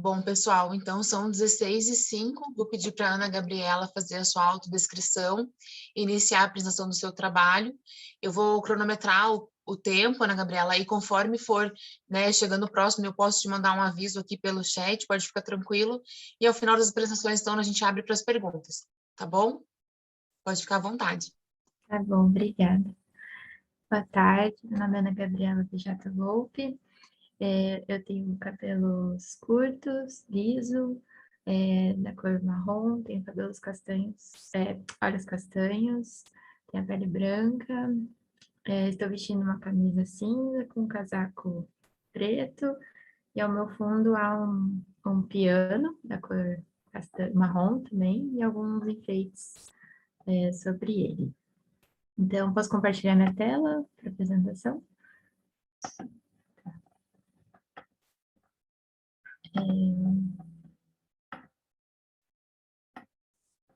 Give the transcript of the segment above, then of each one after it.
Bom, pessoal, então são 16h05. Vou pedir para a Ana Gabriela fazer a sua autodescrição, iniciar a apresentação do seu trabalho. Eu vou cronometrar o tempo, Ana Gabriela, e conforme for, né, chegando próximo, eu posso te mandar um aviso aqui pelo chat, pode ficar tranquilo. E ao final das apresentações, então, a gente abre para as perguntas, tá bom? Pode ficar à vontade. Tá bom, obrigada. Boa tarde, meu nome é Ana Gabriela Bijata Volpe. Eu tenho cabelos curtos, liso, da cor marrom, tenho cabelos castanhos, olhos castanhos, tenho a pele branca, estou vestindo uma camisa cinza com um casaco preto e ao meu fundo há um piano da cor marrom também e alguns enfeites sobre ele. Então, posso compartilhar minha tela para apresentação?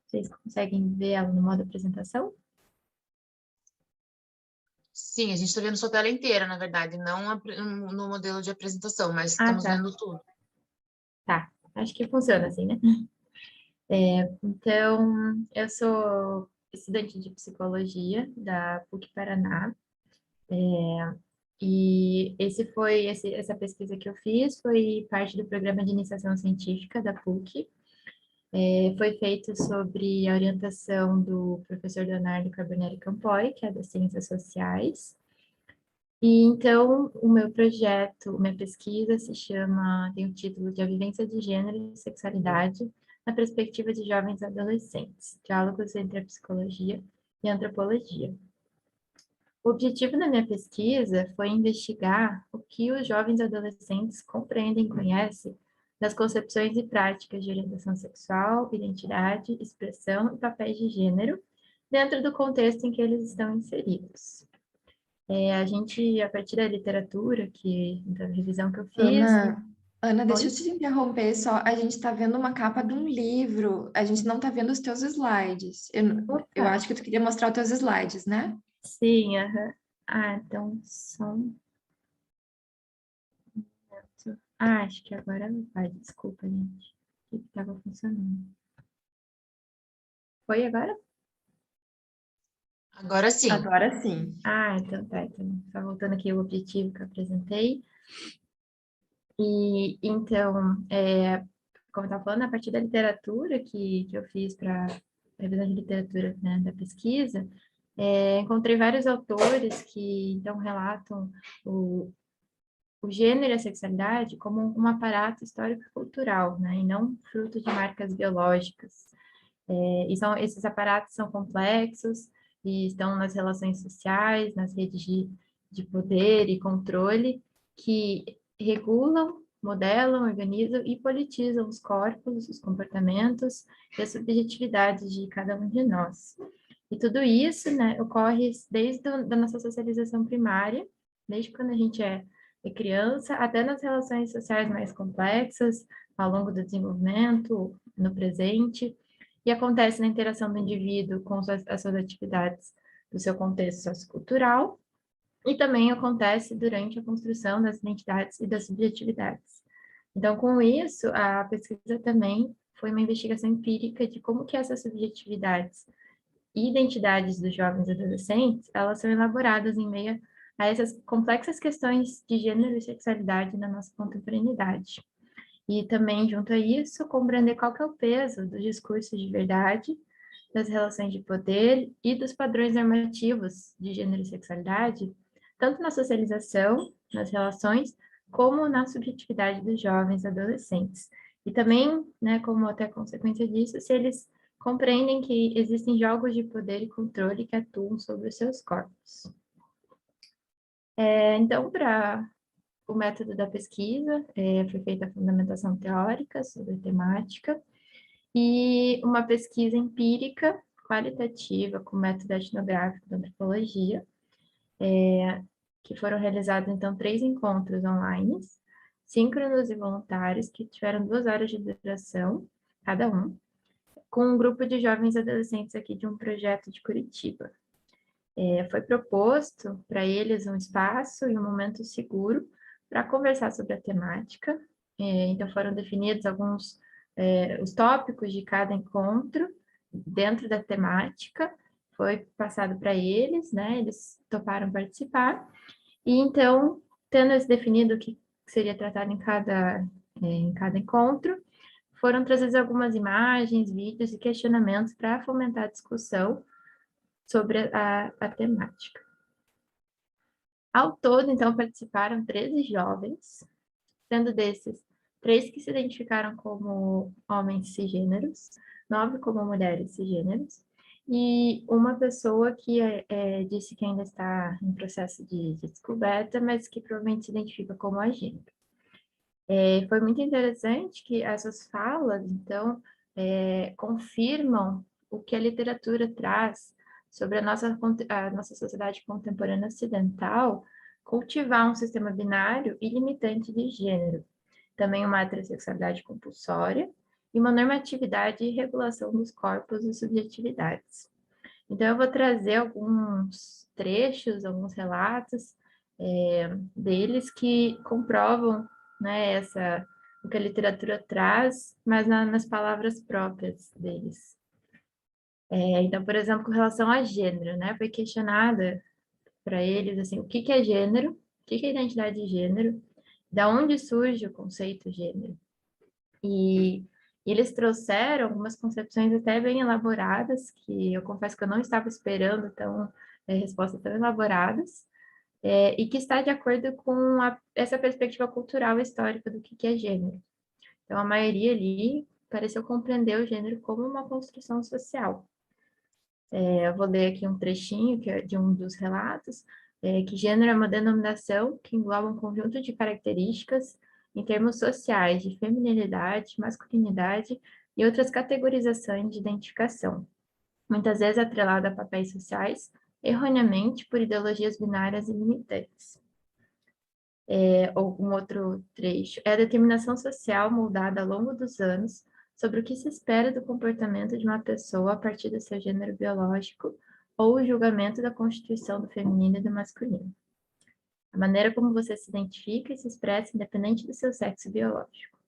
Vocês conseguem ver ela no modo apresentação? Sim, a gente está vendo sua tela inteira, na verdade, não no modelo de apresentação, mas estamos Tá. vendo tudo. Tá, acho que funciona assim, né? Então, eu sou estudante de psicologia da PUC Paraná, e essa pesquisa que eu fiz foi parte do programa de iniciação científica da PUC. Foi feito sobre a orientação do professor Leonardo Carbonelli Campoy, que é das Ciências Sociais. E então, o meu projeto, minha pesquisa tem o título de A Vivência de Gênero e Sexualidade na Perspectiva de Jovens e Adolescentes, Diálogos entre a Psicologia e a Antropologia. O objetivo da minha pesquisa foi investigar o que os jovens e adolescentes compreendem e conhecem das concepções e práticas de orientação sexual, identidade, expressão e papéis de gênero dentro do contexto em que eles estão inseridos. A gente, a partir da literatura, da revisão que eu fiz... Ana, deixa eu Oi? te interromper só. A gente está vendo uma capa de um livro, a gente não está vendo os teus slides. Eu Opa, acho que tu queria mostrar os teus slides, né? sim, aham. Então, só um minuto. Acho que agora vai, desculpa, gente. O que estava funcionando? Foi agora? Agora sim. Agora sim. Então tá. Então, só voltando aqui o objetivo que eu apresentei. E, então, como eu estava falando, a partir da literatura que eu fiz para revisão de literatura, né, da pesquisa, encontrei vários autores que, então, relatam o gênero e a sexualidade como um aparato histórico-cultural, né, e não fruto de marcas biológicas. Esses aparatos são complexos e estão nas relações sociais, nas redes de poder e controle, que regulam, modelam, organizam e politizam os corpos, os comportamentos e as subjetividades de cada um de nós. E tudo isso, né, ocorre desde da nossa socialização primária, desde quando a gente é criança, até nas relações sociais mais complexas, ao longo do desenvolvimento, no presente, e acontece na interação do indivíduo com as suas atividades do seu contexto sociocultural, e também acontece durante a construção das identidades e das subjetividades. Então, com isso, a pesquisa também foi uma investigação empírica de como que essas subjetividades e identidades dos jovens e adolescentes, elas são elaboradas em meio a essas complexas questões de gênero e sexualidade na nossa contemporaneidade. E também, junto a isso, compreender qual que é o peso dos discursos de verdade, das relações de poder e dos padrões normativos de gênero e sexualidade, tanto na socialização, nas relações, como na subjetividade dos jovens e adolescentes. E também, né, como até consequência disso, se eles compreendem que existem jogos de poder e controle que atuam sobre os seus corpos. Então, para o método da pesquisa, foi feita a fundamentação teórica sobre a temática e uma pesquisa empírica qualitativa com método etnográfico da antropologia, que foram realizados, então, 3 encontros online, síncronos e voluntários, que tiveram 2 horas de duração, cada um, com um grupo de jovens adolescentes aqui de um projeto de Curitiba. Foi proposto para eles um espaço e um momento seguro para conversar sobre a temática, Então, foram definidos os tópicos de cada encontro dentro da temática, foi passado para eles, né? Eles toparam participar. E então, tendo definido o que seria tratado em cada encontro, foram trazidas algumas imagens, vídeos e questionamentos para fomentar a discussão sobre a temática. Ao todo, então, participaram 13 jovens, sendo desses 3 que se identificaram como homens cisgêneros, 9 como mulheres cisgêneros, e uma pessoa que disse que ainda está em processo de descoberta, mas que provavelmente se identifica como agênero. Foi muito interessante que essas falas, então, confirmam o que a literatura traz sobre a nossa sociedade contemporânea ocidental, cultivar um sistema binário e limitante de gênero, também uma heterossexualidade compulsória e uma normatividade e regulação dos corpos e subjetividades. Então, eu vou trazer alguns trechos, alguns relatos deles que comprovam, né, o que a literatura traz, mas nas palavras próprias deles. Então, por exemplo, com relação a gênero, né, foi questionada para eles assim, o que é gênero, o que é identidade de gênero, da onde surge o conceito gênero. E eles trouxeram algumas concepções até bem elaboradas, que eu confesso que eu não estava esperando respostas tão elaboradas, e que está de acordo com essa perspectiva cultural e histórica do que é gênero. Então, a maioria ali pareceu compreender o gênero como uma construção social. Eu vou ler aqui um trechinho de um dos relatos, que gênero é uma denominação que engloba um conjunto de características em termos sociais de feminilidade, masculinidade e outras categorizações de identificação, muitas vezes atrelada a papéis sociais, erroneamente por ideologias binárias e limitantes. Ou um outro trecho, é a determinação social moldada ao longo dos anos sobre o que se espera do comportamento de uma pessoa a partir do seu gênero biológico ou o julgamento da constituição do feminino e do masculino. A maneira como você se identifica e se expressa independente do seu sexo biológico.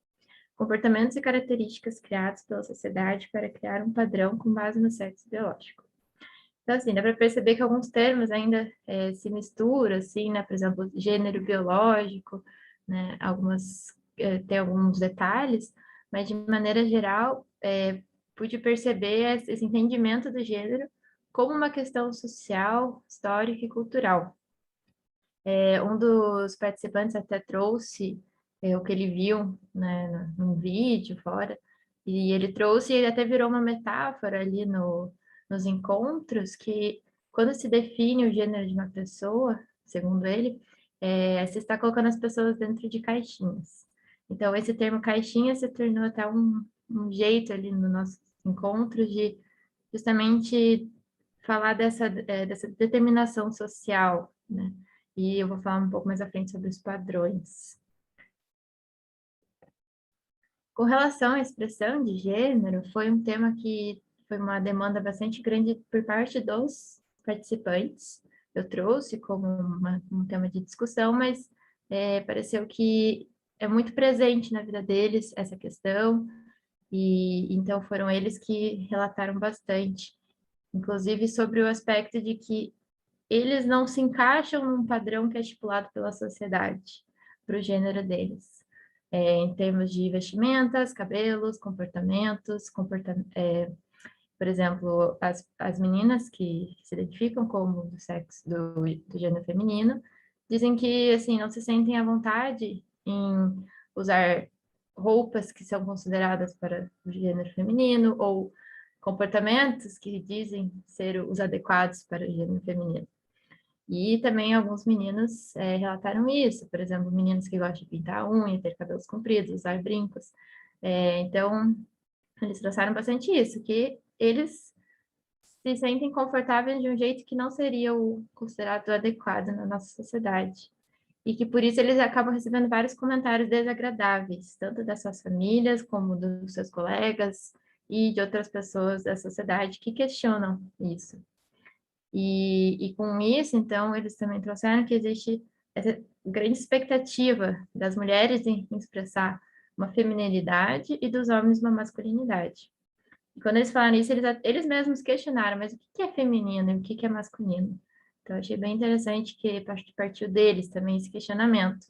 Comportamentos e características criados pela sociedade para criar um padrão com base no sexo biológico. Então, assim, dá para perceber que alguns termos ainda se misturam, assim, né? Por exemplo, gênero biológico, né? Tem alguns detalhes, mas de maneira geral, pude perceber esse entendimento do gênero como uma questão social, histórica e cultural. Um dos participantes até trouxe o que ele viu, né, num vídeo fora, e ele trouxe, ele até virou uma metáfora ali nos encontros, que quando se define o gênero de uma pessoa, segundo ele, se está colocando as pessoas dentro de caixinhas. Então, esse termo caixinha se tornou até um jeito ali nos nossos encontros de justamente falar dessa determinação social, né? E eu vou falar um pouco mais à frente sobre os padrões. Com relação à expressão de gênero, foi um tema que foi uma demanda bastante grande por parte dos participantes. Eu trouxe como um tema de discussão, mas pareceu que é muito presente na vida deles essa questão, e então foram eles que relataram bastante, inclusive sobre o aspecto de que eles não se encaixam num padrão que é estipulado pela sociedade para o gênero deles. Em termos de vestimentas, cabelos, comportamentos, por exemplo, as meninas que se identificam como do sexo do gênero feminino dizem que assim não se sentem à vontade em usar roupas que são consideradas para o gênero feminino ou comportamentos que dizem ser os adequados para o gênero feminino. E também alguns meninos relataram isso, por exemplo, meninos que gostam de pintar a unha, ter cabelos compridos, usar brincos. Então, eles trouxeram bastante isso, que eles se sentem confortáveis de um jeito que não seria o considerado adequado na nossa sociedade. E que por isso eles acabam recebendo vários comentários desagradáveis, tanto das suas famílias, como dos seus colegas e de outras pessoas da sociedade que questionam isso. E com isso, então, eles também trouxeram que existe essa grande expectativa das mulheres em expressar uma feminilidade e dos homens uma masculinidade. E quando eles falaram isso, eles mesmos questionaram, mas o que é feminino e o que é masculino? Então, eu achei bem interessante que partiu deles também esse questionamento.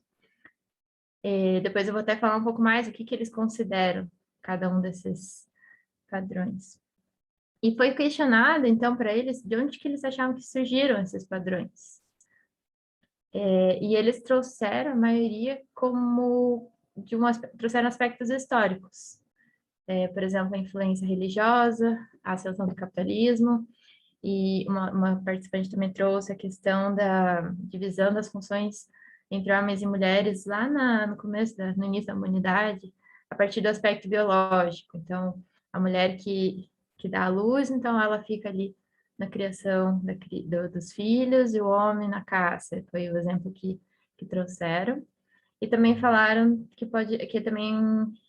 Depois eu vou até falar um pouco mais o que eles consideram cada um desses padrões. E foi questionado, então, para eles, de onde que eles achavam que surgiram esses padrões. E eles trouxeram a maioria trouxeram aspectos históricos. Por exemplo, a influência religiosa, a ascensão do capitalismo, e uma participante também trouxe a questão da divisão das funções entre homens e mulheres lá no começo, no início da humanidade, a partir do aspecto biológico. Então, a mulher que dá à luz, então ela fica ali na criação dos filhos e o homem na caça. Foi o exemplo que trouxeram. E também falaram que também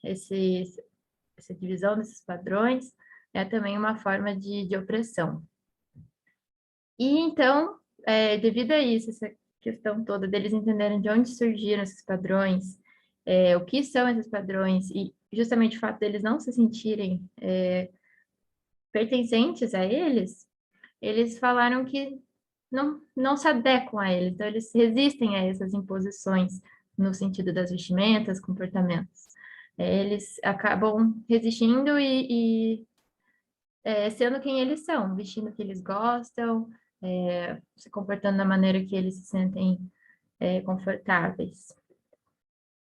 essa divisão desses padrões é também uma forma de opressão. E então, devido a isso, essa questão toda deles entenderem de onde surgiram esses padrões, o que são esses padrões, e justamente o fato deles não se sentirem pertencentes a eles falaram que não se adequam a eles, então eles resistem a essas imposições no sentido das vestimentas, comportamentos. Eles acabam resistindo e sendo quem eles são, vestindo o que eles gostam, se comportando da maneira que eles se sentem confortáveis.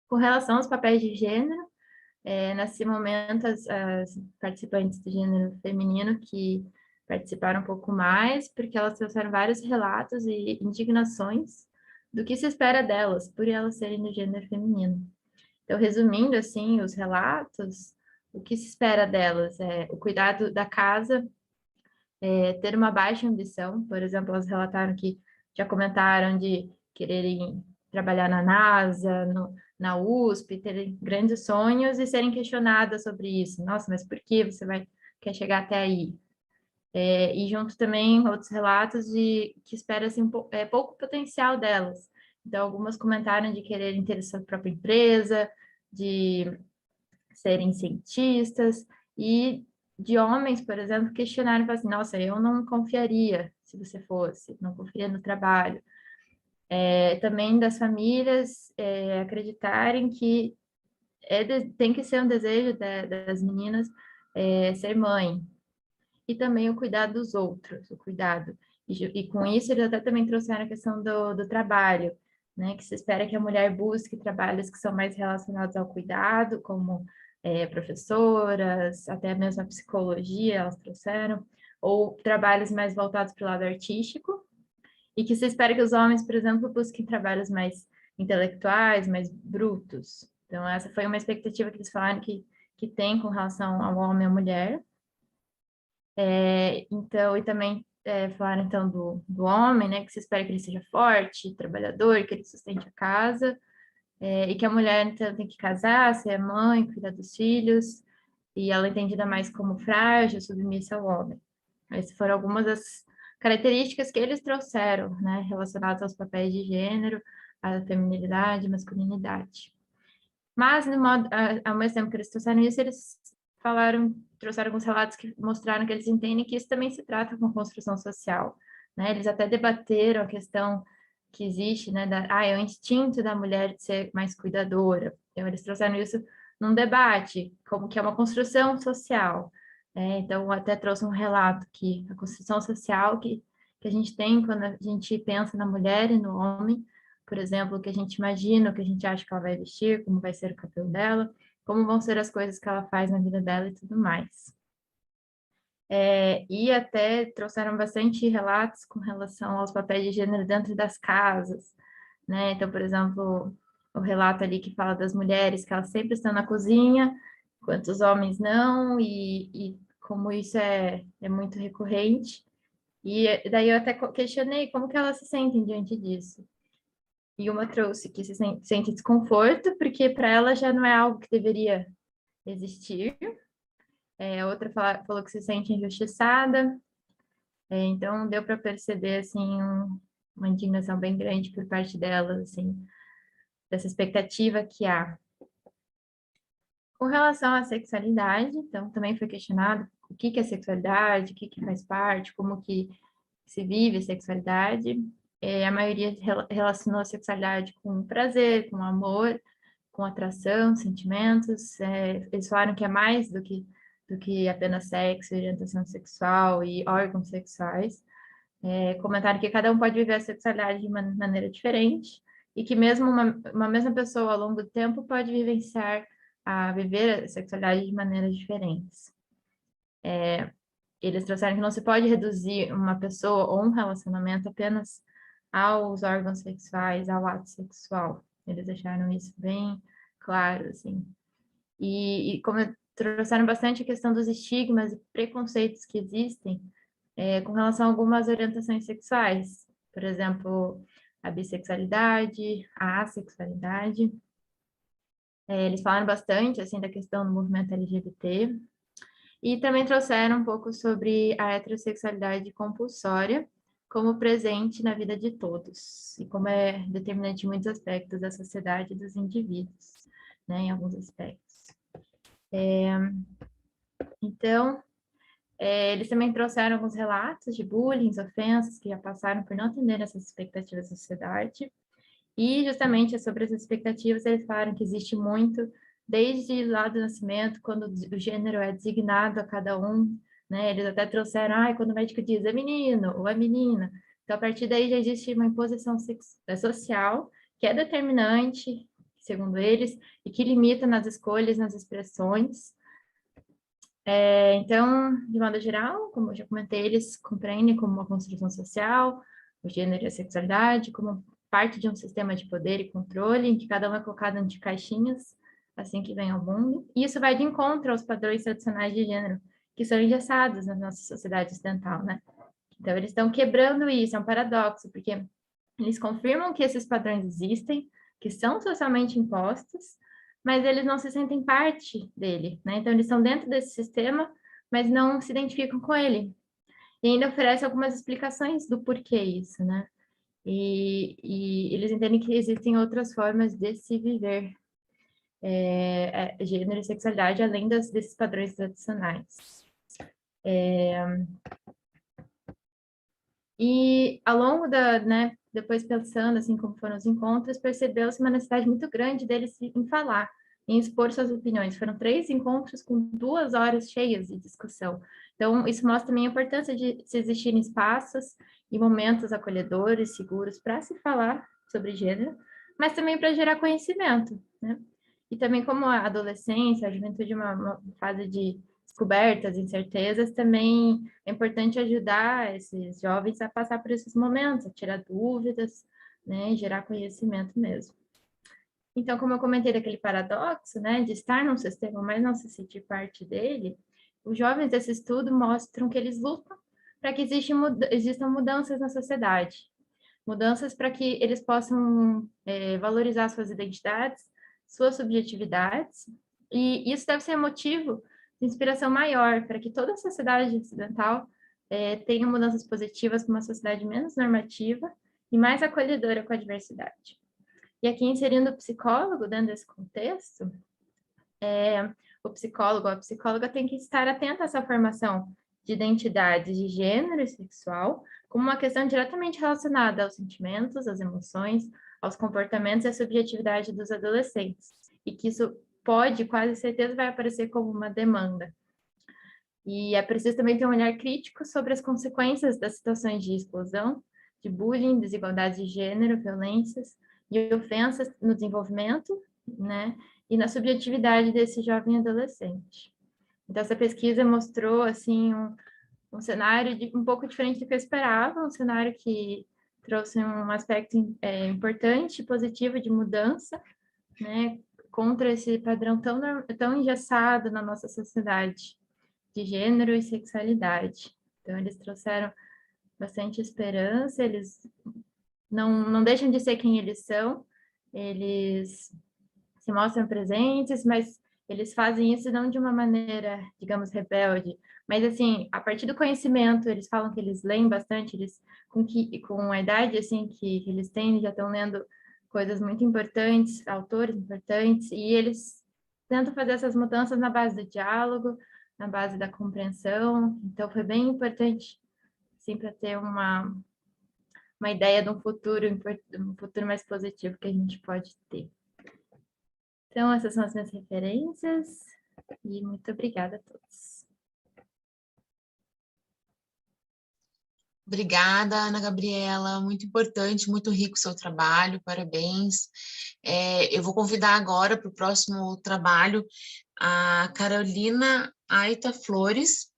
Com relação aos papéis de gênero, nesse momento as participantes do gênero feminino que participaram um pouco mais, porque elas trouxeram vários relatos e indignações do que se espera delas, por elas serem do gênero feminino. Então, resumindo, assim, os relatos, o que se espera delas é o cuidado da casa, ter uma baixa ambição, por exemplo, elas relataram que já comentaram de quererem trabalhar na NASA, na USP, terem grandes sonhos e serem questionadas sobre isso. Nossa, mas por que quer chegar até aí? E junto também outros relatos de que espera-se pouco potencial delas. Então, algumas comentaram de quererem ter sua própria empresa, de serem cientistas, e de homens, por exemplo, questionaram, assim, nossa, eu não confiaria se você fosse, não confiaria no trabalho. Também das famílias acreditarem que tem que ser um desejo das meninas ser mãe, e também o cuidado dos outros, o cuidado. E com isso, eles até também trouxeram a questão do trabalho, né? Que se espera que a mulher busque trabalhos que são mais relacionados ao cuidado, como professoras, até mesmo a psicologia, elas trouxeram, ou trabalhos mais voltados para o lado artístico, e que se espera que os homens, por exemplo, busquem trabalhos mais intelectuais, mais brutos. Então, essa foi uma expectativa que eles falaram que tem com relação ao homem e à mulher. Então, e também falaram então do homem, né, que se espera que ele seja forte, trabalhador, que ele sustente a casa, e que a mulher então tem que casar, ser mãe, cuidar dos filhos, e ela é entendida mais como frágil, submissa ao homem. Essas foram algumas das características que eles trouxeram, né, relacionadas aos papéis de gênero, à feminilidade, masculinidade. Mas, ao mesmo tempo que eles trouxeram isso, eles trouxeram alguns relatos que mostraram que eles entendem que isso também se trata de uma construção social, né? Eles até debateram a questão que existe, né, é o instinto da mulher de ser mais cuidadora. Então, eles trouxeram isso num debate, como que é uma construção social. Então, até trouxe um relato que a construção social que a gente tem quando a gente pensa na mulher e no homem, por exemplo, o que a gente imagina, o que a gente acha que ela vai vestir, como vai ser o cabelo dela, como vão ser as coisas que ela faz na vida dela e tudo mais. E até trouxeram bastante relatos com relação aos papéis de gênero dentro das casas, né? Então, por exemplo, o relato ali que fala das mulheres que elas sempre estão na cozinha, enquanto os homens não, e como isso é muito recorrente. E daí eu até questionei como que elas se sentem diante disso. E uma trouxe que se sente desconforto, porque para ela já não é algo que deveria existir. Outra falou que se sente injustiçada. Então, deu para perceber, assim, uma indignação bem grande por parte delas, assim, dessa expectativa que há. Com relação à sexualidade, então, também foi questionado o que é sexualidade, o que faz parte, como que se vive a sexualidade. A maioria relacionou a sexualidade com prazer, com amor, com atração, sentimentos. Eles falaram que é mais do que apenas sexo, orientação sexual e órgãos sexuais. Comentaram que cada um pode viver a sexualidade de uma maneira diferente e que mesmo uma mesma pessoa ao longo do tempo pode vivenciar viver a sexualidade de maneiras diferentes. Eles trouxeram que não se pode reduzir uma pessoa ou um relacionamento apenas aos órgãos sexuais, ao ato sexual. Eles deixaram isso bem claro, assim. E como trouxeram bastante a questão dos estigmas e preconceitos que existem com relação a algumas orientações sexuais. Por exemplo, a bissexualidade, a assexualidade. Eles falaram bastante, assim, da questão do movimento LGBT. E também trouxeram um pouco sobre a heterossexualidade compulsória como presente na vida de todos, e como é determinante em muitos aspectos da sociedade e dos indivíduos, né, em alguns aspectos. Então, eles também trouxeram alguns relatos de bullying, ofensas, que já passaram por não atender essas expectativas da sociedade, e justamente sobre essas expectativas, eles falaram que existe muito, desde lá do nascimento, quando o gênero é designado a cada um, né? Eles até trouxeram, quando o médico diz é menino ou é menina. Então, a partir daí já existe uma imposição social que é determinante, segundo eles, e que limita nas escolhas, nas expressões. Então, de modo geral, como eu já comentei, eles compreendem como uma construção social, o gênero e a sexualidade, como parte de um sistema de poder e controle, em que cada um é colocado dentro de caixinhas, assim que vem ao mundo. E isso vai de encontro aos padrões tradicionais de gênero, que são engessados na nossa sociedade ocidental, né? Então, eles estão quebrando isso, é um paradoxo, porque eles confirmam que esses padrões existem, que são socialmente impostos, mas eles não se sentem parte dele, né? Então, eles estão dentro desse sistema, mas não se identificam com ele. E ainda oferece algumas explicações do porquê isso, né? E eles entendem que existem outras formas de se viver gênero e sexualidade, além desses padrões tradicionais. E ao longo né, depois pensando assim como foram os encontros, percebeu-se uma necessidade muito grande deles em falar, em expor suas opiniões. Foram 3 encontros com 2 horas cheias de discussão. Então, isso mostra também a importância de se existirem espaços e momentos acolhedores, seguros, para se falar sobre gênero, mas também para gerar conhecimento, né? E também como a adolescência, a juventude é uma fase de descobertas, incertezas, também é importante ajudar esses jovens a passar por esses momentos, a tirar dúvidas, né, e gerar conhecimento mesmo. Então, como eu comentei daquele paradoxo, né, de estar num sistema, mas não se sentir parte dele, os jovens desse estudo mostram que eles lutam para que existam mudanças na sociedade, mudanças para que eles possam valorizar suas identidades, suas subjetividades, e isso deve ser motivo de inspiração maior para que toda a sociedade ocidental tenha mudanças positivas para uma sociedade menos normativa e mais acolhedora com a diversidade. E aqui, inserindo o psicólogo dentro desse contexto, o psicólogo ou a psicóloga tem que estar atento a essa formação de identidade de gênero e sexual como uma questão diretamente relacionada aos sentimentos, às emoções, aos comportamentos e à subjetividade dos adolescentes. E que isso pode, quase certeza, vai aparecer como uma demanda. E é preciso também ter um olhar crítico sobre as consequências das situações de exclusão, de bullying, desigualdade de gênero, violências e ofensas no desenvolvimento, né, e na subjetividade desse jovem adolescente. Então, essa pesquisa mostrou, assim, um cenário um pouco diferente do que eu esperava, um cenário que trouxe um aspecto importante, positivo de mudança, né, contra esse padrão tão engessado na nossa sociedade de gênero e sexualidade. Então, eles trouxeram bastante esperança, eles não deixam de ser quem eles são, eles se mostram presentes, mas eles fazem isso não de uma maneira, digamos, rebelde, mas assim, a partir do conhecimento, eles falam que eles leem bastante, eles com a idade assim que eles têm, já estão lendo coisas muito importantes, autores importantes, e eles tento fazer essas mudanças na base do diálogo, na base da compreensão. Então, foi bem importante, sim, para ter uma ideia de um futuro mais positivo que a gente pode ter. Então, essas são as minhas referências e muito obrigada a todos. Obrigada, Ana Gabriela, muito importante, muito rico o seu trabalho, parabéns. Eu vou convidar agora para o próximo trabalho a Carolina Aita Flores,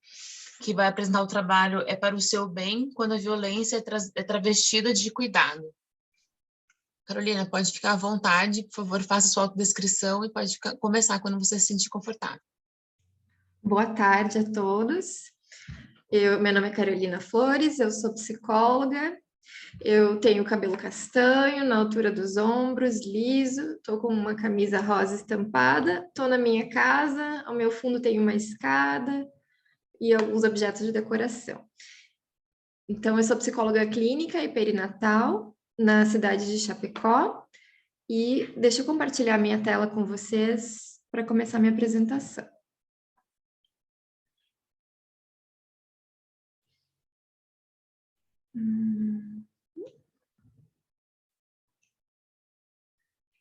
que vai apresentar o trabalho É para o Seu Bem, quando a violência é travestida de cuidado. Carolina, pode ficar à vontade, por favor, faça sua autodescrição e pode começar quando você se sentir confortável. Boa tarde a todos. Meu nome é Carolina Flores, eu sou psicóloga, eu tenho cabelo castanho, na altura dos ombros, liso, estou com uma camisa rosa estampada, estou na minha casa, ao meu fundo tem uma escada e alguns objetos de decoração. Então, eu sou psicóloga clínica e perinatal na cidade de Chapecó e deixa eu compartilhar minha tela com vocês para começar minha apresentação.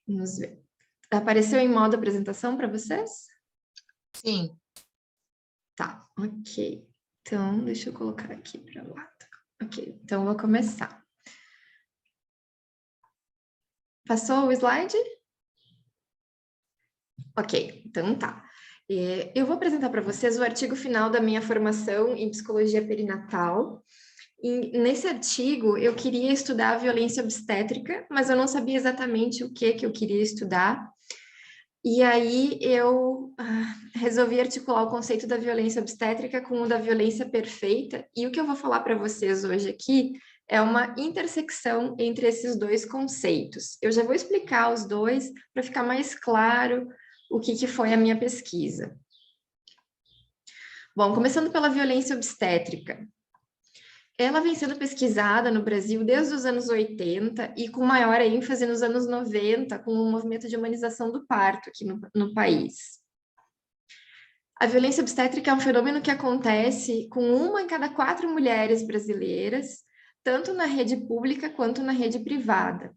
Vamos ver. Apareceu em modo apresentação para vocês? Sim. Tá, ok. Então, deixa eu colocar aqui para lá. Ok, então vou começar. Passou o slide? Ok, então tá. Eu vou apresentar para vocês o artigo final da minha formação em psicologia perinatal. E nesse artigo, eu queria estudar a violência obstétrica, mas eu não sabia exatamente o que eu queria estudar. E aí eu resolvi articular o conceito da violência obstétrica com o da violência perfeita. E o que eu vou falar para vocês hoje aqui é uma intersecção entre esses dois conceitos. Eu já vou explicar os dois para ficar mais claro o que foi a minha pesquisa. Bom, começando pela violência obstétrica. Ela vem sendo pesquisada no Brasil desde os anos 80 e com maior ênfase nos anos 90, com o movimento de humanização do parto aqui no país. A violência obstétrica é um fenômeno que acontece com 1 em cada 4 mulheres brasileiras, tanto na rede pública quanto na rede privada.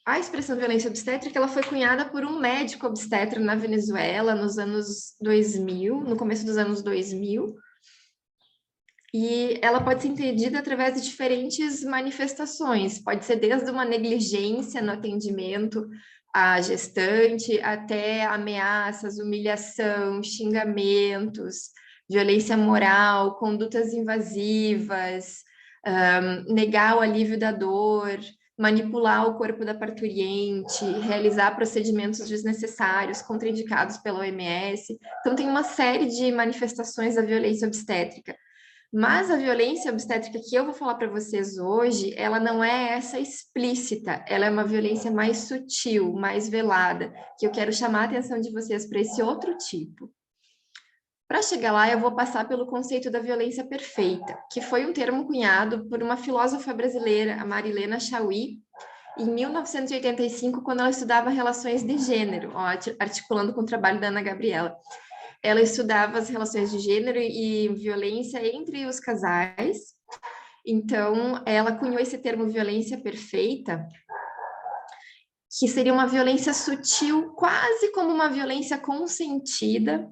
A expressão violência obstétrica ela foi cunhada por um médico obstetra na Venezuela nos anos 2000, no começo dos anos 2000, e ela pode ser entendida através de diferentes manifestações, pode ser desde uma negligência no atendimento à gestante, até ameaças, humilhação, xingamentos, violência moral, condutas invasivas, negar o alívio da dor, manipular o corpo da parturiente, realizar procedimentos desnecessários, contraindicados pela OMS. Então, tem uma série de manifestações da violência obstétrica. Mas a violência obstétrica que eu vou falar para vocês hoje, ela não é essa explícita, ela é uma violência mais sutil, mais velada, que eu quero chamar a atenção de vocês para esse outro tipo. Para chegar lá, eu vou passar pelo conceito da violência perfeita, que foi um termo cunhado por uma filósofa brasileira, a Marilena Chauí, em 1985, quando ela estudava relações de gênero, articulando com o trabalho da Ana Gabriela. Ela estudava as relações de gênero e violência entre os casais. Então, ela cunhou esse termo violência perfeita, que seria uma violência sutil, quase como uma violência consentida,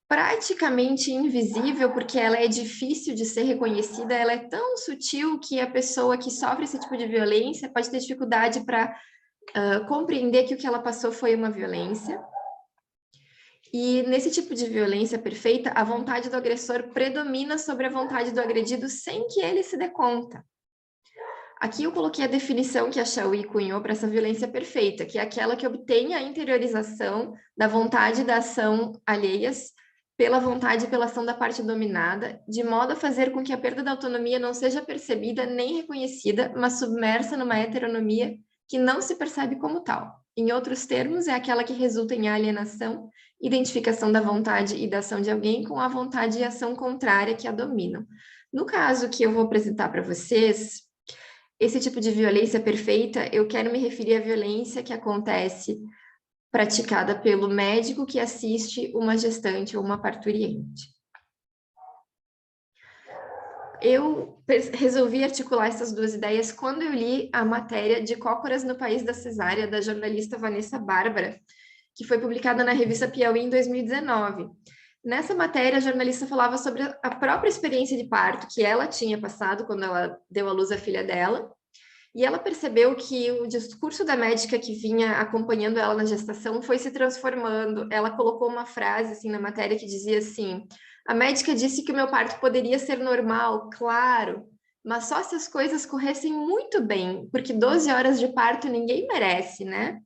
praticamente invisível, porque ela é difícil de ser reconhecida, ela é tão sutil que a pessoa que sofre esse tipo de violência pode ter dificuldade para compreender que o que ela passou foi uma violência. E nesse tipo de violência perfeita, a vontade do agressor predomina sobre a vontade do agredido sem que ele se dê conta. Aqui eu coloquei a definição que a Chauí cunhou para essa violência perfeita, que é aquela que obtém a interiorização da vontade da ação alheias pela vontade e pela ação da parte dominada, de modo a fazer com que a perda da autonomia não seja percebida nem reconhecida, mas submersa numa heteronomia que não se percebe como tal. Em outros termos, é aquela que resulta em alienação, identificação da vontade e da ação de alguém com a vontade e ação contrária que a dominam. No caso que eu vou apresentar para vocês, esse tipo de violência perfeita, eu quero me referir à violência que acontece praticada pelo médico que assiste uma gestante ou uma parturiente. Eu resolvi articular essas duas ideias quando eu li a matéria de Cócoras no País da Cesárea, da jornalista Vanessa Bárbara, que foi publicada na revista Piauí em 2019. Nessa matéria, a jornalista falava sobre a própria experiência de parto que ela tinha passado quando ela deu à luz a filha dela, e ela percebeu que o discurso da médica que vinha acompanhando ela na gestação foi se transformando. Ela colocou uma frase assim na matéria que dizia assim: a médica disse que o meu parto poderia ser normal, claro, mas só se as coisas corressem muito bem, porque 12 horas de parto ninguém merece, né?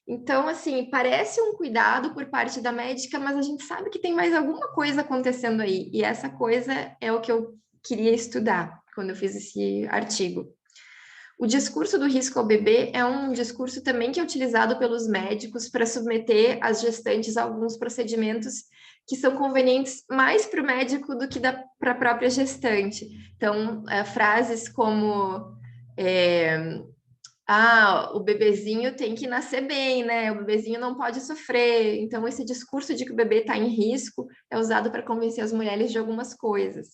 Então, assim, parece um cuidado por parte da médica, mas a gente sabe que tem mais alguma coisa acontecendo aí, e essa coisa é o que eu queria estudar quando eu fiz esse artigo. O discurso do risco ao bebê é um discurso também que é utilizado pelos médicos para submeter as gestantes a alguns procedimentos que são convenientes mais para o médico do que para a própria gestante. Então, frases como o bebezinho tem que nascer bem, né? O bebezinho não pode sofrer. Então, esse discurso de que o bebê está em risco é usado para convencer as mulheres de algumas coisas.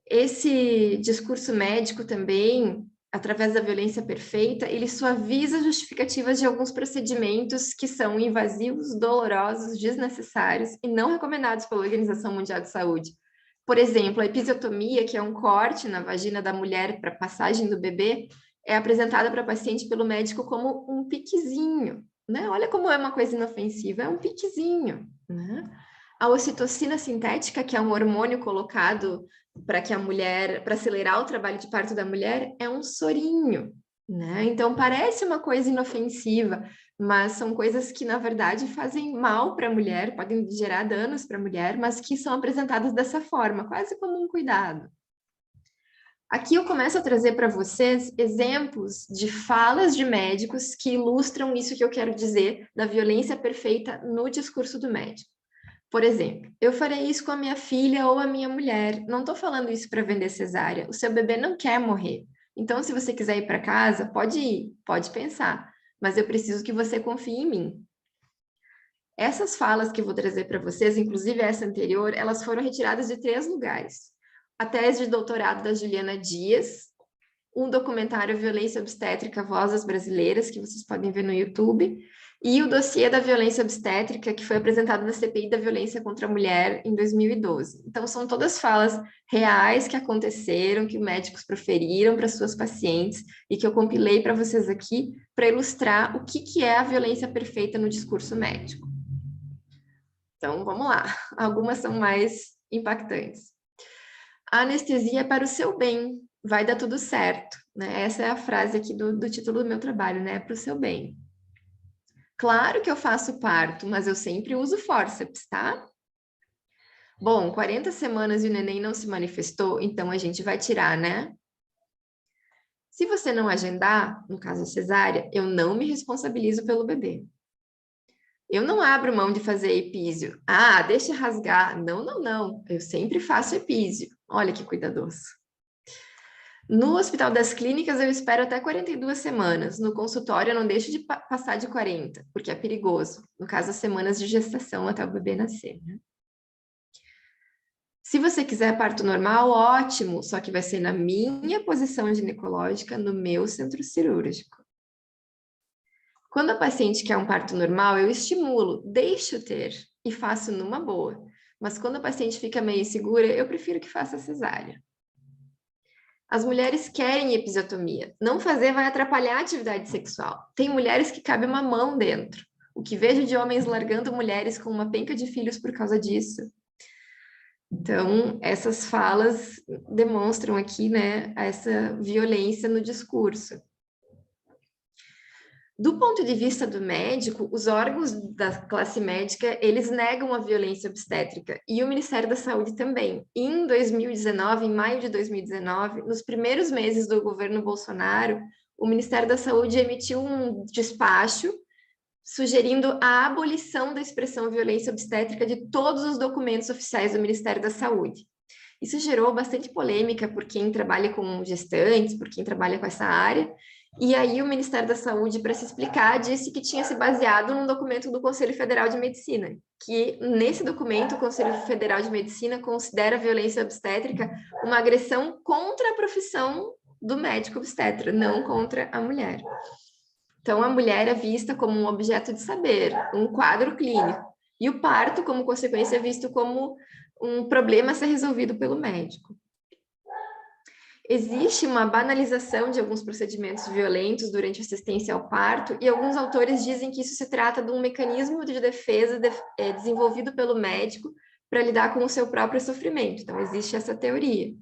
Esse discurso médico também, através da violência perfeita, ele suaviza justificativas de alguns procedimentos que são invasivos, dolorosos, desnecessários e não recomendados pela Organização Mundial de Saúde. Por exemplo, a episiotomia, que é um corte na vagina da mulher para passagem do bebê, é apresentada para a paciente pelo médico como um piquezinho, né? Olha como é uma coisa inofensiva, é um piquezinho, né? A ocitocina sintética, que é um hormônio colocado para que a mulher, para acelerar o trabalho de parto da mulher, é um sorinho, né? Então parece uma coisa inofensiva, mas são coisas que na verdade fazem mal para a mulher, podem gerar danos para a mulher, mas que são apresentadas dessa forma, quase como um cuidado. Aqui eu começo a trazer para vocês exemplos de falas de médicos que ilustram isso que eu quero dizer da violência perfeita no discurso do médico. Por exemplo, eu farei isso com a minha filha ou a minha mulher. Não estou falando isso para vender cesárea. O seu bebê não quer morrer. Então, se você quiser ir para casa, pode ir, pode pensar. Mas eu preciso que você confie em mim. Essas falas que eu vou trazer para vocês, inclusive essa anterior, elas foram retiradas de 3 lugares. A tese de doutorado da Juliana Dias, um documentário Violência Obstétrica, Vozes Brasileiras, que vocês podem ver no YouTube, e o dossiê da violência obstétrica, que foi apresentado na CPI da violência contra a mulher em 2012. Então, são todas falas reais que aconteceram, que médicos proferiram para suas pacientes, e que eu compilei para vocês aqui para ilustrar o que é a violência perfeita no discurso médico. Então, vamos lá. Algumas são mais impactantes. A anestesia é para o seu bem, vai dar tudo certo, né? Essa é a frase aqui do título do meu trabalho, né? Para o seu bem. Claro que eu faço parto, mas eu sempre uso fórceps, tá? Bom, 40 semanas e o neném não se manifestou, então a gente vai tirar, né? Se você não agendar, no caso cesárea, eu não me responsabilizo pelo bebê. Eu não abro mão de fazer epísio. Ah, deixa rasgar. Não, não, não. Eu sempre faço epísio. Olha que cuidadoso. No Hospital das Clínicas, eu espero até 42 semanas. No consultório, eu não deixo de passar de 40, porque é perigoso. No caso, as semanas de gestação até o bebê nascer, né? Se você quiser parto normal, ótimo. Só que vai ser na minha posição ginecológica, no meu centro cirúrgico. Quando a paciente quer um parto normal, eu estimulo, deixo ter e faço numa boa. Mas quando a paciente fica meio insegura, eu prefiro que faça cesárea. As mulheres querem episiotomia. Não fazer vai atrapalhar a atividade sexual. Tem mulheres que cabe uma mão dentro. O que vejo de homens largando mulheres com uma penca de filhos por causa disso. Então, essas falas demonstram aqui, né, essa violência no discurso. Do ponto de vista do médico, os órgãos da classe médica, eles negam a violência obstétrica, e o Ministério da Saúde também. Em 2019, em maio de 2019, nos primeiros meses do governo Bolsonaro, o Ministério da Saúde emitiu um despacho sugerindo a abolição da expressão violência obstétrica de todos os documentos oficiais do Ministério da Saúde. Isso gerou bastante polêmica por quem trabalha com gestantes, por quem trabalha com essa área, E aí o Ministério da Saúde, para se explicar, disse que tinha se baseado num documento do Conselho Federal de Medicina, que nesse documento o Conselho Federal de Medicina considera a violência obstétrica uma agressão contra a profissão do médico obstetra, não contra a mulher. Então a mulher é vista como um objeto de saber, um quadro clínico, e o parto, como consequência, é visto como um problema a ser resolvido pelo médico. Existe uma banalização de alguns procedimentos violentos durante a assistência ao parto, e alguns autores dizem que isso se trata de um mecanismo de defesa desenvolvido pelo médico para lidar com o seu próprio sofrimento. Então, existe essa teoria.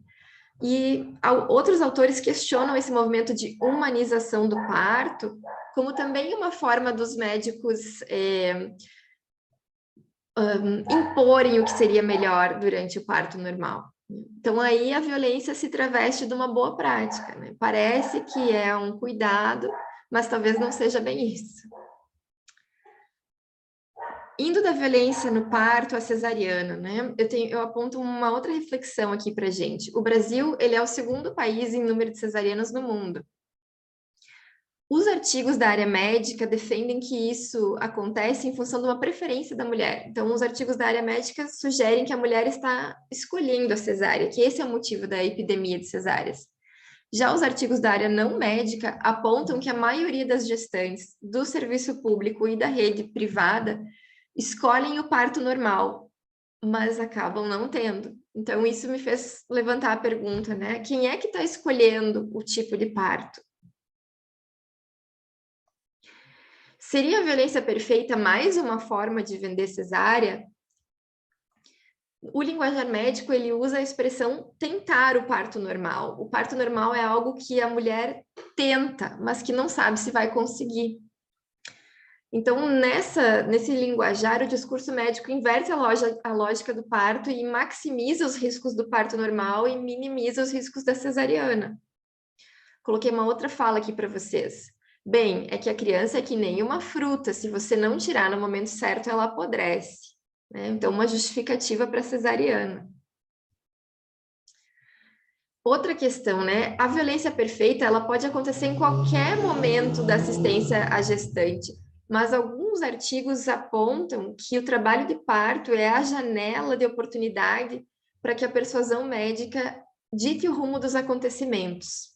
E outros autores questionam esse movimento de humanização do parto como também uma forma dos médicos imporem o que seria melhor durante o parto normal. Então, aí a violência se traveste de uma boa prática, né? Parece que é um cuidado, mas talvez não seja bem isso. Indo da violência no parto à cesariana, né? Eu aponto uma outra reflexão aqui para gente. O Brasil, ele é o segundo país em número de cesarianas no mundo. Os artigos da área médica defendem que isso acontece em função de uma preferência da mulher. Então, os artigos da área médica sugerem que a mulher está escolhendo a cesárea, que esse é o motivo da epidemia de cesáreas. Já os artigos da área não médica apontam que a maioria das gestantes do serviço público e da rede privada escolhem o parto normal, mas acabam não tendo. Então, isso me fez levantar a pergunta, né? Quem é que está escolhendo o tipo de parto? Seria a violência perfeita mais uma forma de vender cesárea? O linguajar médico, ele usa a expressão tentar o parto normal. O parto normal é algo que a mulher tenta, mas que não sabe se vai conseguir. Então, nesse linguajar, o discurso médico inverte a lógica do parto e maximiza os riscos do parto normal e minimiza os riscos da cesariana. Coloquei uma outra fala aqui para vocês. Bem, é que a criança é que nem uma fruta, se você não tirar no momento certo, ela apodrece, né? Então, uma justificativa para cesariana. Outra questão, né? A violência perfeita, ela pode acontecer em qualquer momento da assistência à gestante, mas alguns artigos apontam que o trabalho de parto é a janela de oportunidade para que a persuasão médica dite o rumo dos acontecimentos.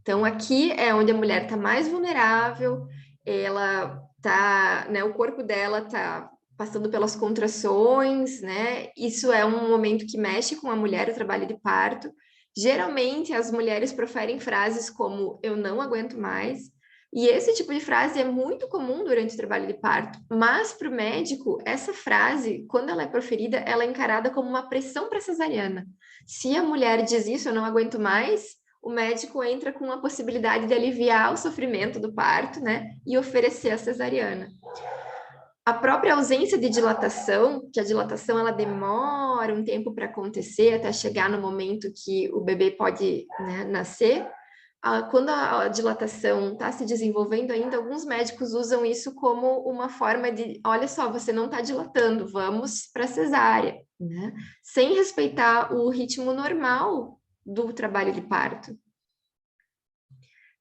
Então, aqui é onde a mulher está mais vulnerável, ela tá, né, o corpo dela está passando pelas contrações, né? Isso é um momento que mexe com a mulher, o trabalho de parto. Geralmente, as mulheres proferem frases como eu não aguento mais, e esse tipo de frase é muito comum durante o trabalho de parto, mas para o médico, essa frase, quando ela é proferida, ela é encarada como uma pressão para cesariana. Se a mulher diz isso, eu não aguento mais, o médico entra com a possibilidade de aliviar o sofrimento do parto, né, e oferecer a cesariana. A própria ausência de dilatação, que a dilatação ela demora um tempo para acontecer, até chegar no momento que o bebê pode, né, nascer, quando a dilatação está se desenvolvendo ainda, alguns médicos usam isso como uma forma de, olha só, você não está dilatando, vamos para cesárea, né, sem respeitar o ritmo normal do trabalho de parto.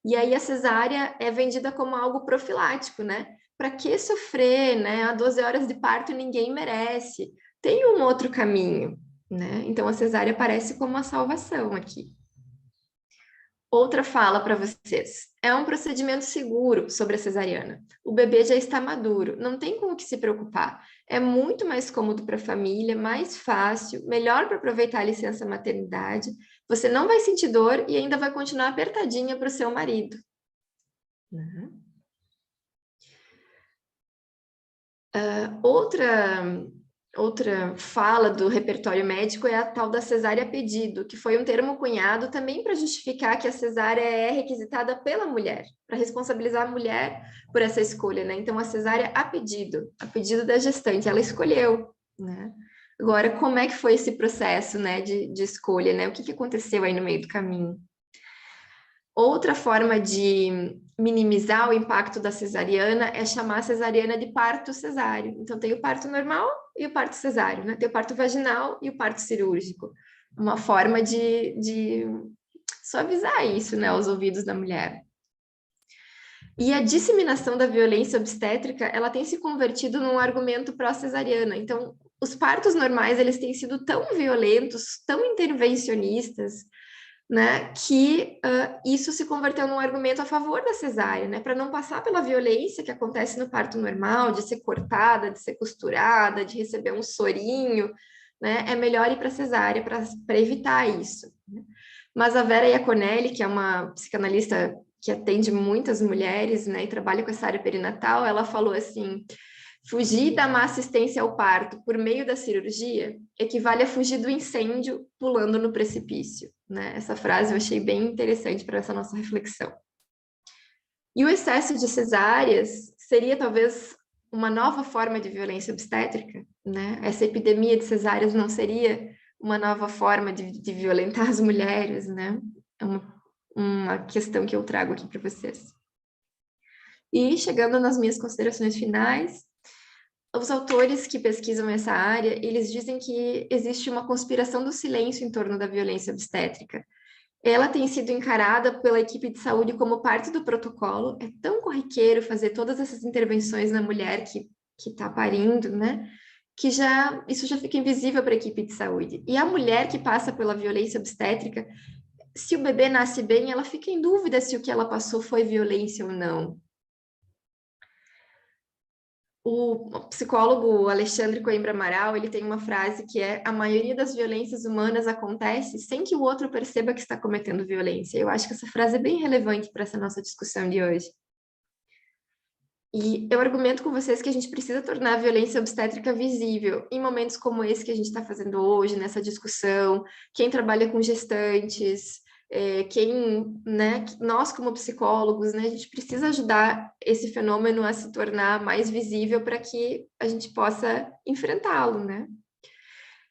E aí a cesárea é vendida como algo profilático, né? Para que sofrer, né? A 12 horas de parto ninguém merece. Tem um outro caminho, né? Então a cesárea parece como uma salvação aqui. Outra fala para vocês. É um procedimento seguro sobre a cesariana. O bebê já está maduro, não tem com o que se preocupar. É muito mais cômodo para a família, mais fácil, melhor para aproveitar a licença maternidade. Você não vai sentir dor e ainda vai continuar apertadinha para o seu marido. Outra fala do repertório médico é a tal da cesárea a pedido, que foi um termo cunhado também para justificar que a cesárea é requisitada pela mulher, para responsabilizar a mulher por essa escolha, né? Então, a cesárea a pedido da gestante, ela escolheu, né? Agora, como é que foi esse processo, né, de escolha, né? O que aconteceu aí no meio do caminho? Outra forma de minimizar o impacto da cesariana é chamar a cesariana de parto cesáreo. Então, tem o parto normal e o parto cesáreo, né? Tem o parto vaginal e o parto cirúrgico. Uma forma de suavizar isso, né, aos ouvidos da mulher. E a disseminação da violência obstétrica, ela tem se convertido num argumento pró-cesariana. Então, os partos normais, eles têm sido tão violentos, tão intervencionistas, né, que isso se converteu num argumento a favor da cesárea, né, para não passar pela violência que acontece no parto normal, de ser cortada, de ser costurada, de receber um sorinho, né, é melhor ir para cesárea para evitar isso. Né? Mas a Vera Iaconelli, que é uma psicanalista que atende muitas mulheres, né, e trabalha com essa área perinatal, ela falou assim: fugir da má assistência ao parto por meio da cirurgia equivale a fugir do incêndio pulando no precipício, né? Essa frase eu achei bem interessante para essa nossa reflexão. E o excesso de cesáreas seria talvez uma nova forma de violência obstétrica, né? Essa epidemia de cesáreas não seria uma nova forma de violentar as mulheres, né? É uma questão que eu trago aqui para vocês. E chegando nas minhas considerações finais, os autores que pesquisam essa área, eles dizem que existe uma conspiração do silêncio em torno da violência obstétrica. Ela tem sido encarada pela equipe de saúde como parte do protocolo. É tão corriqueiro fazer todas essas intervenções na mulher que está parindo, né? Que isso já fica invisível para a equipe de saúde. E a mulher que passa pela violência obstétrica, se o bebê nasce bem, ela fica em dúvida se o que ela passou foi violência ou não. O psicólogo Alexandre Coimbra Amaral, ele tem uma frase que é: a maioria das violências humanas acontece sem que o outro perceba que está cometendo violência. Eu acho que essa frase é bem relevante para essa nossa discussão de hoje. E eu argumento com vocês que a gente precisa tornar a violência obstétrica visível em momentos como esse que a gente está fazendo hoje, nessa discussão. Quem trabalha com gestantes, né, nós como psicólogos, né, a gente precisa ajudar esse fenômeno a se tornar mais visível para que a gente possa enfrentá-lo, né?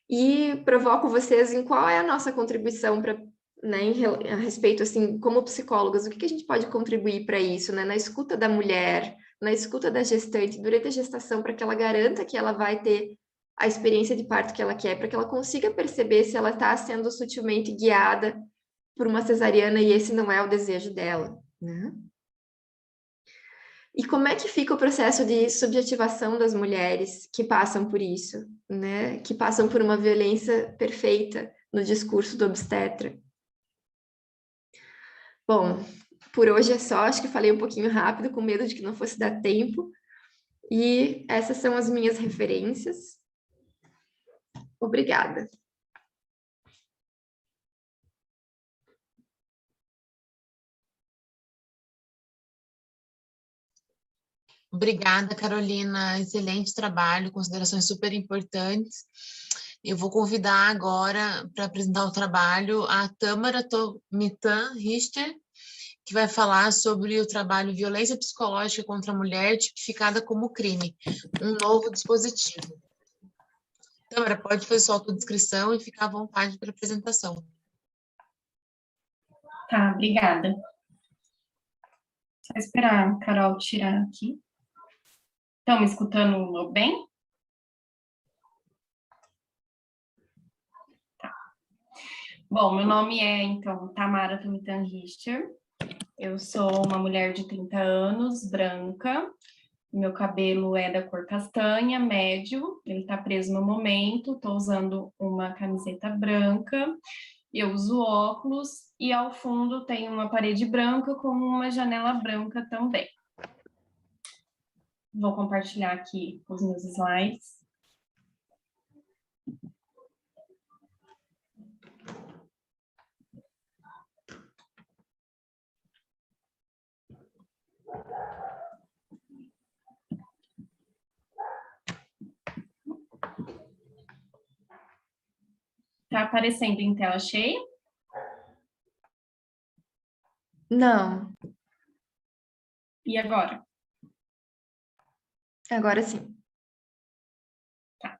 E provoco vocês em qual é a nossa contribuição para, né, a respeito, assim, como psicólogas, o que a gente pode contribuir para isso, né, na escuta da mulher, na escuta da gestante durante a gestação, para que ela garanta que ela vai ter a experiência de parto que ela quer, para que ela consiga perceber se ela está sendo sutilmente guiada por uma cesariana e esse não é o desejo dela, né? E como é que fica o processo de subjetivação das mulheres que passam por isso, né? Que passam por uma violência perfeita no discurso do obstetra? Bom, por hoje é só, acho que falei um pouquinho rápido, com medo de que não fosse dar tempo. E essas são as minhas referências. Obrigada. Obrigada, Carolina. Excelente trabalho, considerações super importantes. Eu vou convidar agora para apresentar o trabalho a Tâmara Tomitan Richter, que vai falar sobre o trabalho Violência Psicológica contra a Mulher tipificada como crime, um novo dispositivo. Tâmara, pode fazer sua autodescrição e ficar à vontade para a apresentação. Tá, obrigada. Só esperar a Carol tirar aqui. Estão me escutando bem? Tá. Bom, meu nome é, então, Tamara Tomitan Richter. Eu sou uma mulher de 30 anos, branca. Meu cabelo é da cor castanha, médio. Ele tá preso no momento. Tô usando uma camiseta branca. Eu uso óculos e ao fundo tem uma parede branca com uma janela branca também. Vou compartilhar aqui os meus slides. Tá aparecendo em tela cheia? Não. E agora? Agora sim. Tá.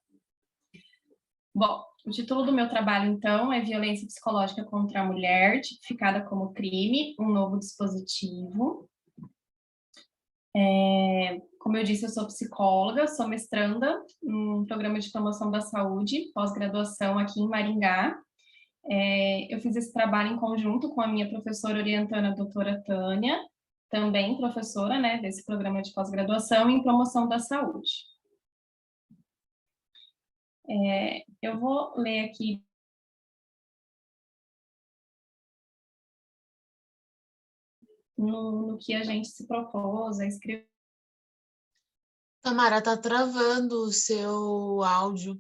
Bom, o título do meu trabalho, então, é Violência Psicológica contra a Mulher, tipificada como crime, um novo dispositivo. Como eu disse, eu sou psicóloga, sou mestranda em programa de promoção da saúde, pós-graduação aqui em Maringá. Eu fiz esse trabalho em conjunto com a minha professora orientanda, a doutora Tânia, também professora, né, desse programa de pós-graduação em promoção da saúde. Eu vou ler aqui no que a gente se propôs a escrever. Tamara, tá travando o seu áudio.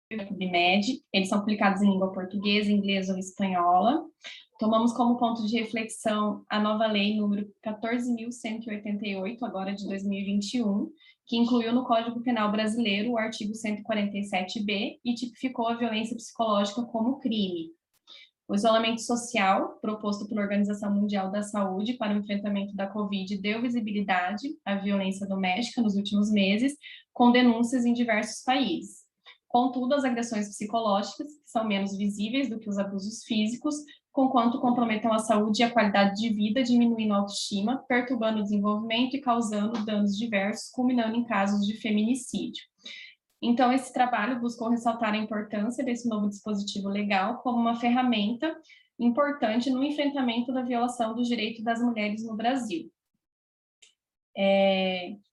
PubMed, eles são publicados em língua portuguesa, inglesa ou espanhola. Tomamos como ponto de reflexão a nova lei número 14.188, agora de 2021, que incluiu no Código Penal brasileiro o artigo 147b e tipificou a violência psicológica como crime. O isolamento social, proposto pela Organização Mundial da Saúde para o enfrentamento da Covid, deu visibilidade à violência doméstica nos últimos meses, com denúncias em diversos países. Contudo, as agressões psicológicas são menos visíveis do que os abusos físicos, conquanto comprometam a saúde e a qualidade de vida, diminuindo a autoestima, perturbando o desenvolvimento e causando danos diversos, culminando em casos de feminicídio. Então, esse trabalho buscou ressaltar a importância desse novo dispositivo legal como uma ferramenta importante no enfrentamento da violação dos direitos das mulheres no Brasil.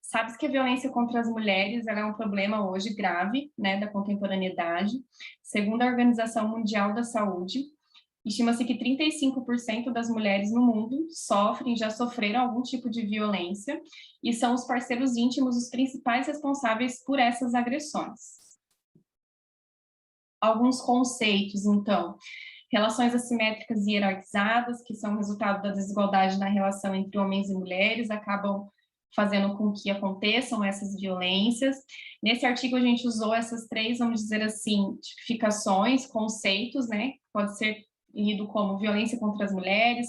Sabe-se que a violência contra as mulheres ela é um problema hoje grave, né, da contemporaneidade. Segundo a Organização Mundial da Saúde, estima-se que 35% das mulheres no mundo já sofreram algum tipo de violência e são os parceiros íntimos os principais responsáveis por essas agressões. Alguns conceitos, então. Relações assimétricas e hierarquizadas, que são resultado da desigualdade na relação entre homens e mulheres, acabam fazendo com que aconteçam essas violências. Nesse artigo a gente usou essas três, vamos dizer assim, tipificações, conceitos, né? Pode ser lido como violência contra as mulheres,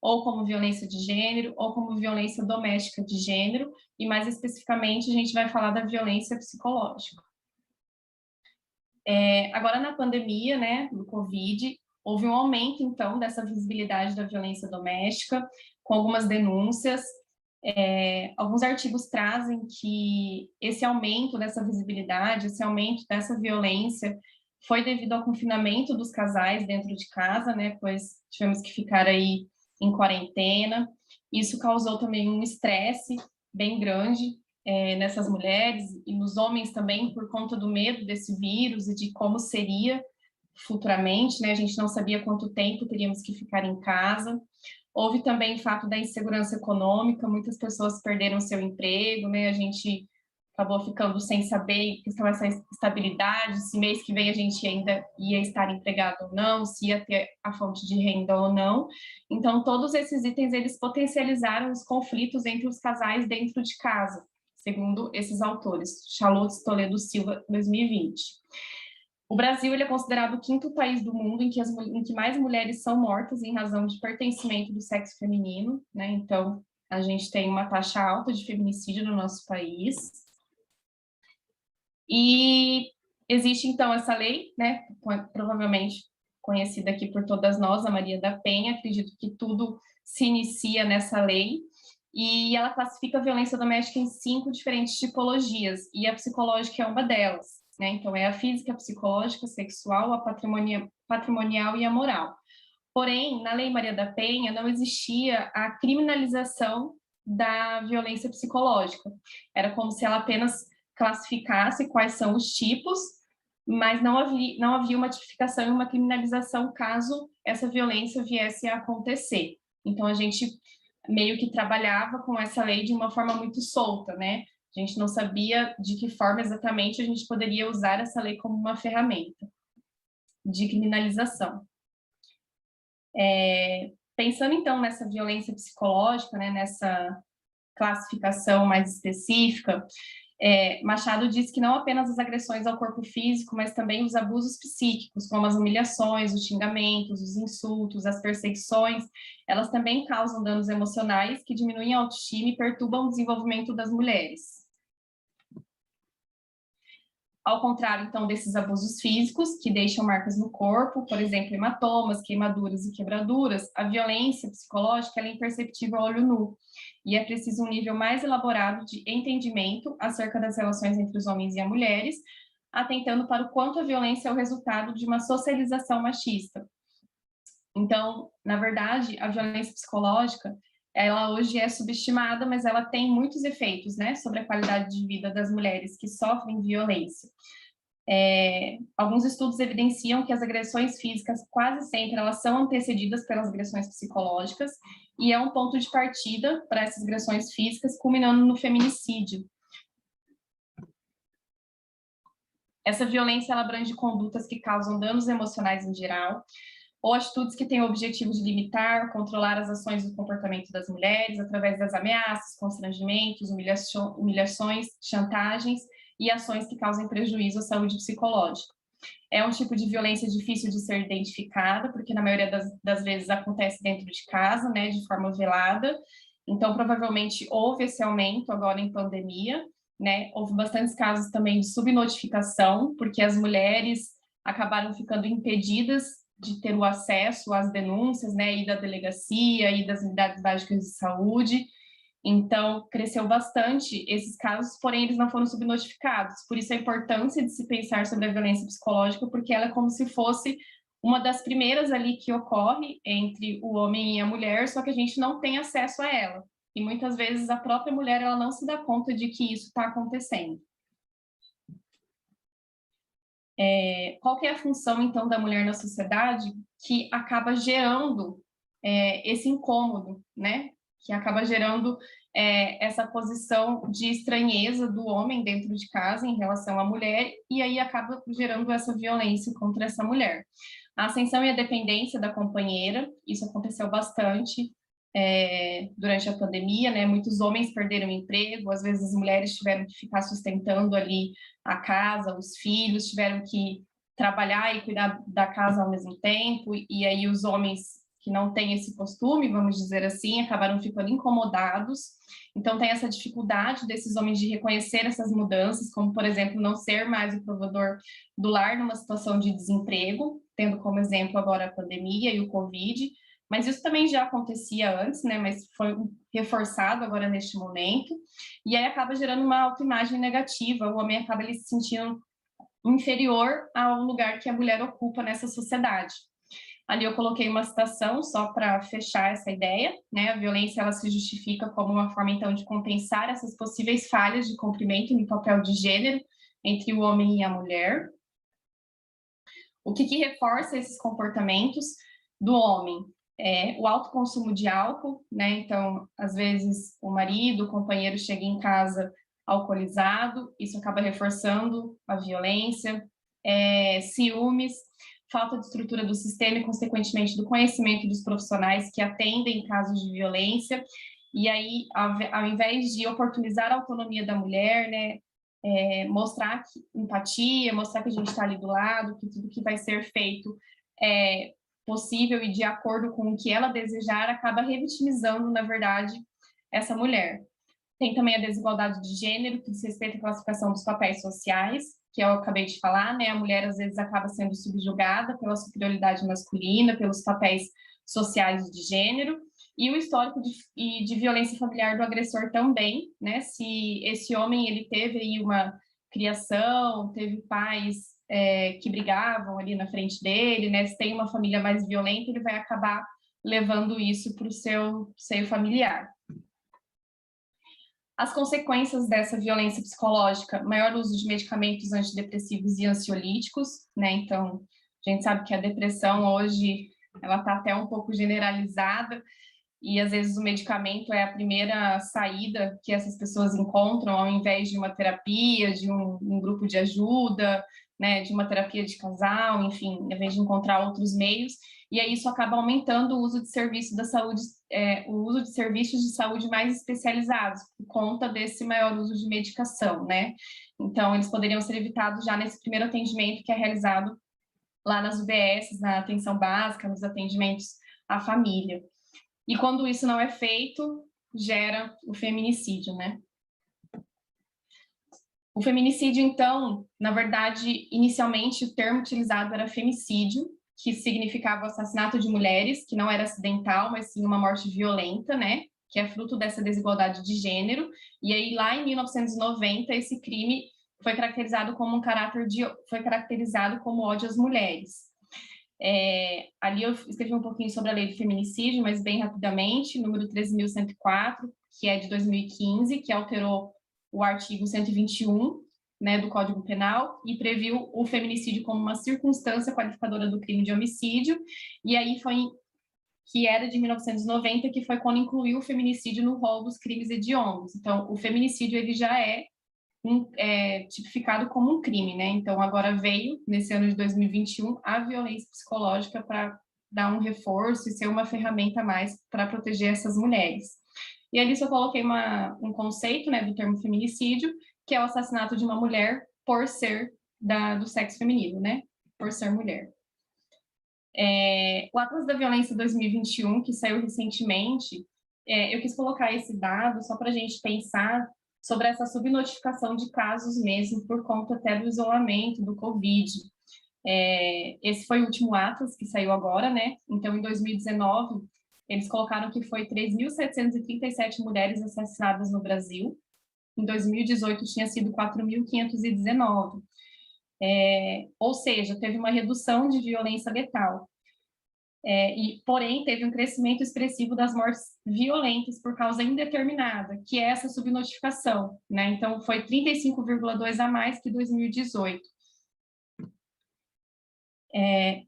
ou como violência de gênero, ou como violência doméstica de gênero, e mais especificamente a gente vai falar da violência psicológica. Agora na pandemia, né, do Covid, houve um aumento, então, dessa visibilidade da violência doméstica, com algumas denúncias. Alguns artigos trazem que esse aumento dessa visibilidade, esse aumento dessa violência foi devido ao confinamento dos casais dentro de casa, né, pois tivemos que ficar aí em quarentena. Isso causou também um estresse bem grande nessas mulheres e nos homens também, por conta do medo desse vírus e de como seria futuramente, né, a gente não sabia quanto tempo teríamos que ficar em casa. Houve também o fato da insegurança econômica, muitas pessoas perderam seu emprego, né, a gente acabou ficando sem saber questão essa estabilidade, se mês que vem a gente ainda ia estar empregado ou não, se ia ter a fonte de renda ou não. Então, todos esses itens, eles potencializaram os conflitos entre os casais dentro de casa, segundo esses autores, Charlotte Toledo Silva, 2020. O Brasil ele é considerado o 5º país do mundo em que mais mulheres são mortas em razão de pertencimento do sexo feminino, né? Então, a gente tem uma taxa alta de feminicídio no nosso país. E existe, então, essa lei, né, provavelmente conhecida aqui por todas nós, a Maria da Penha. Acredito que tudo se inicia nessa lei, e ela classifica a violência doméstica em 5 diferentes tipologias, e a psicológica é uma delas, né? Então, é a física, a psicológica, a sexual, a patrimonial e a moral. Porém, na Lei Maria da Penha não existia a criminalização da violência psicológica. Era como se ela apenas classificasse quais são os tipos, mas não havia uma tipificação e uma criminalização caso essa violência viesse a acontecer. Então, a gente meio que trabalhava com essa lei de uma forma muito solta, né? A gente não sabia de que forma exatamente a gente poderia usar essa lei como uma ferramenta de criminalização. Pensando, então, nessa violência psicológica, né, nessa classificação mais específica, Machado diz que não apenas as agressões ao corpo físico, mas também os abusos psíquicos, como as humilhações, os xingamentos, os insultos, as perseguições, elas também causam danos emocionais que diminuem a autoestima e perturbam o desenvolvimento das mulheres. Ao contrário, então, desses abusos físicos, que deixam marcas no corpo, por exemplo, hematomas, queimaduras e quebraduras, a violência psicológica é imperceptível a olho nu, e é preciso um nível mais elaborado de entendimento acerca das relações entre os homens e as mulheres, atentando para o quanto a violência é o resultado de uma socialização machista. Então, na verdade, a violência psicológica, ela hoje é subestimada, mas ela tem muitos efeitos, né, sobre a qualidade de vida das mulheres que sofrem violência. Alguns estudos evidenciam que as agressões físicas quase sempre elas são antecedidas pelas agressões psicológicas e é um ponto de partida para essas agressões físicas, culminando no feminicídio. Essa violência ela abrange condutas que causam danos emocionais em geral, ou atitudes que têm o objetivo de limitar, controlar as ações e o comportamento das mulheres através das ameaças, constrangimentos, humilhações, chantagens e ações que causem prejuízo à saúde psicológica. É um tipo de violência difícil de ser identificada, porque na maioria das vezes acontece dentro de casa, né, de forma velada. Então, provavelmente houve esse aumento agora em pandemia, né? Houve bastantes casos também de subnotificação, porque as mulheres acabaram ficando impedidas de ter o acesso às denúncias, né, e da delegacia e das unidades básicas de saúde. Então, cresceu bastante esses casos, porém eles não foram subnotificados. Por isso a importância de se pensar sobre a violência psicológica, porque ela é como se fosse uma das primeiras ali que ocorre entre o homem e a mulher, só que a gente não tem acesso a ela. E muitas vezes a própria mulher ela não se dá conta de que isso está acontecendo. Qual que é a função, então, da mulher na sociedade que acaba gerando esse incômodo, né? Que acaba gerando essa posição de estranheza do homem dentro de casa em relação à mulher, e aí acaba gerando essa violência contra essa mulher. A ascensão e a dependência da companheira, isso aconteceu bastante durante a pandemia, né? Muitos homens perderam o emprego, às vezes as mulheres tiveram que ficar sustentando ali a casa, os filhos, tiveram que trabalhar e cuidar da casa ao mesmo tempo, e aí os homens que não têm esse costume, vamos dizer assim, acabaram ficando incomodados. Então tem essa dificuldade desses homens de reconhecer essas mudanças, como, por exemplo, não ser mais o provedor do lar numa situação de desemprego, tendo como exemplo agora a pandemia e o Covid, mas isso também já acontecia antes, né, mas foi reforçado agora neste momento, e aí acaba gerando uma autoimagem negativa, o homem acaba ele se sentindo inferior ao lugar que a mulher ocupa nessa sociedade. Ali eu coloquei uma citação só para fechar essa ideia, né? A violência ela se justifica como uma forma então de compensar essas possíveis falhas de cumprimento no papel de gênero entre o homem e a mulher. O que reforça esses comportamentos do homem? O alto consumo de álcool, né? Então, às vezes o marido, o companheiro chega em casa alcoolizado, isso acaba reforçando a violência, ciúmes, falta de estrutura do sistema e, consequentemente, do conhecimento dos profissionais que atendem casos de violência. E aí, ao invés de oportunizar a autonomia da mulher, né, mostrar empatia, mostrar que a gente está ali do lado, que tudo que vai ser feito é possível e de acordo com o que ela desejar, acaba revitimizando, na verdade, essa mulher. Tem também a desigualdade de gênero, que diz respeito à classificação dos papéis sociais, que eu acabei de falar, né? A mulher, às vezes, acaba sendo subjugada pela superioridade masculina, pelos papéis sociais de gênero, e o histórico de violência familiar do agressor também, né? Se esse homem, ele teve aí uma criação, teve pais que brigavam ali na frente dele, né? Se tem uma família mais violenta, ele vai acabar levando isso para o seu seio familiar. As consequências dessa violência psicológica, maior uso de medicamentos antidepressivos e ansiolíticos, né? Então, a gente sabe que a depressão hoje, ela está até um pouco generalizada, e às vezes o medicamento é a primeira saída que essas pessoas encontram, ao invés de uma terapia, de um grupo de ajuda, né, de uma terapia de casal, enfim, ao invés de encontrar outros meios, e aí isso acaba aumentando o uso de serviços da saúde, o uso de serviços de saúde mais especializados, por conta desse maior uso de medicação, né? Então, eles poderiam ser evitados já nesse primeiro atendimento que é realizado lá nas UBS, na atenção básica, nos atendimentos à família. E quando isso não é feito, gera o feminicídio, né? O feminicídio, então, na verdade, inicialmente o termo utilizado era femicídio, que significava o assassinato de mulheres, que não era acidental, mas sim uma morte violenta, né? Que é fruto dessa desigualdade de gênero. E aí, lá em 1990, esse crime foi caracterizado como foi caracterizado como ódio às mulheres. Ali eu escrevi um pouquinho sobre a lei do feminicídio, mas bem rapidamente, número 13.104, que é de 2015, que alterou o artigo 121, né, do Código Penal, e previu o feminicídio como uma circunstância qualificadora do crime de homicídio, e aí que era de 1990, que foi quando incluiu o feminicídio no rol dos crimes hediondos. Então, o feminicídio ele já é tipificado como um crime, né? Então, agora veio, nesse ano de 2021, a violência psicológica para dar um reforço e ser uma ferramenta a mais para proteger essas mulheres. E ali eu coloquei um conceito, né, do termo feminicídio, que é o assassinato de uma mulher por ser do sexo feminino, né? Por ser mulher. O Atlas da Violência 2021, que saiu recentemente, eu quis colocar esse dado só para a gente pensar sobre essa subnotificação de casos mesmo, por conta até do isolamento, do Covid. Esse foi o último Atlas que saiu agora, né? Então, em 2019, eles colocaram que foi 3.737 mulheres assassinadas no Brasil. Em 2018, tinha sido 4.519. Ou seja, teve uma redução de violência letal. Porém, teve um crescimento expressivo das mortes violentas por causa indeterminada, que é essa subnotificação, né? Então, foi 35,2 a mais que 2018.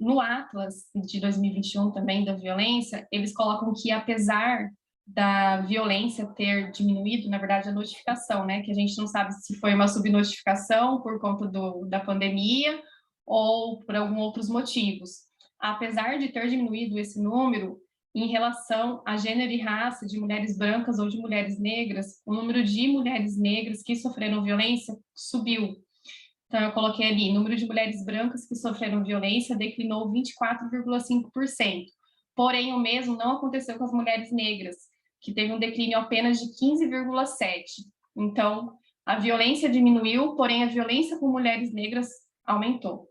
No Atlas de 2021 também da violência, eles colocam que apesar da violência ter diminuído, na verdade, a notificação, né? Que a gente não sabe se foi uma subnotificação por conta da pandemia ou por alguns outros motivos. Apesar de ter diminuído esse número, em relação a gênero e raça de mulheres brancas ou de mulheres negras, o número de mulheres negras que sofreram violência subiu. Então, eu coloquei ali, número de mulheres brancas que sofreram violência declinou 24,5%. Porém, o mesmo não aconteceu com as mulheres negras, que teve um declínio apenas de 15,7%. Então, a violência diminuiu, porém a violência com mulheres negras aumentou.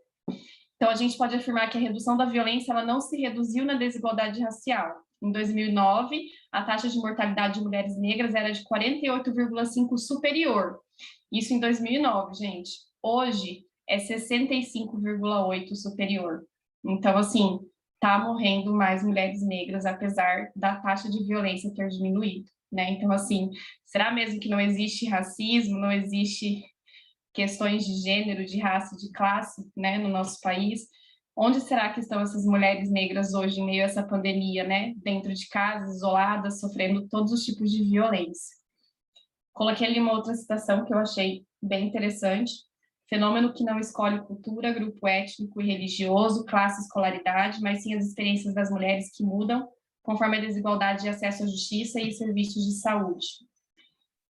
Então, a gente pode afirmar que a redução da violência ela não se reduziu na desigualdade racial. Em 2009, a taxa de mortalidade de mulheres negras era de 48,5% superior. Isso em 2009, gente. Hoje, é 65,8% superior. Então, assim, tá morrendo mais mulheres negras, apesar da taxa de violência ter diminuído, né? Então, assim, será mesmo que não existe racismo, não existe questões de gênero, de raça, de classe, né, no nosso país? Onde será que estão essas mulheres negras hoje, em meio a essa pandemia, né? Dentro de casa, isoladas, sofrendo todos os tipos de violência. Coloquei ali uma outra citação que eu achei bem interessante. Fenômeno que não escolhe cultura, grupo étnico e religioso, classe, escolaridade, mas sim as experiências das mulheres que mudam conforme a desigualdade de acesso à justiça e serviços de saúde.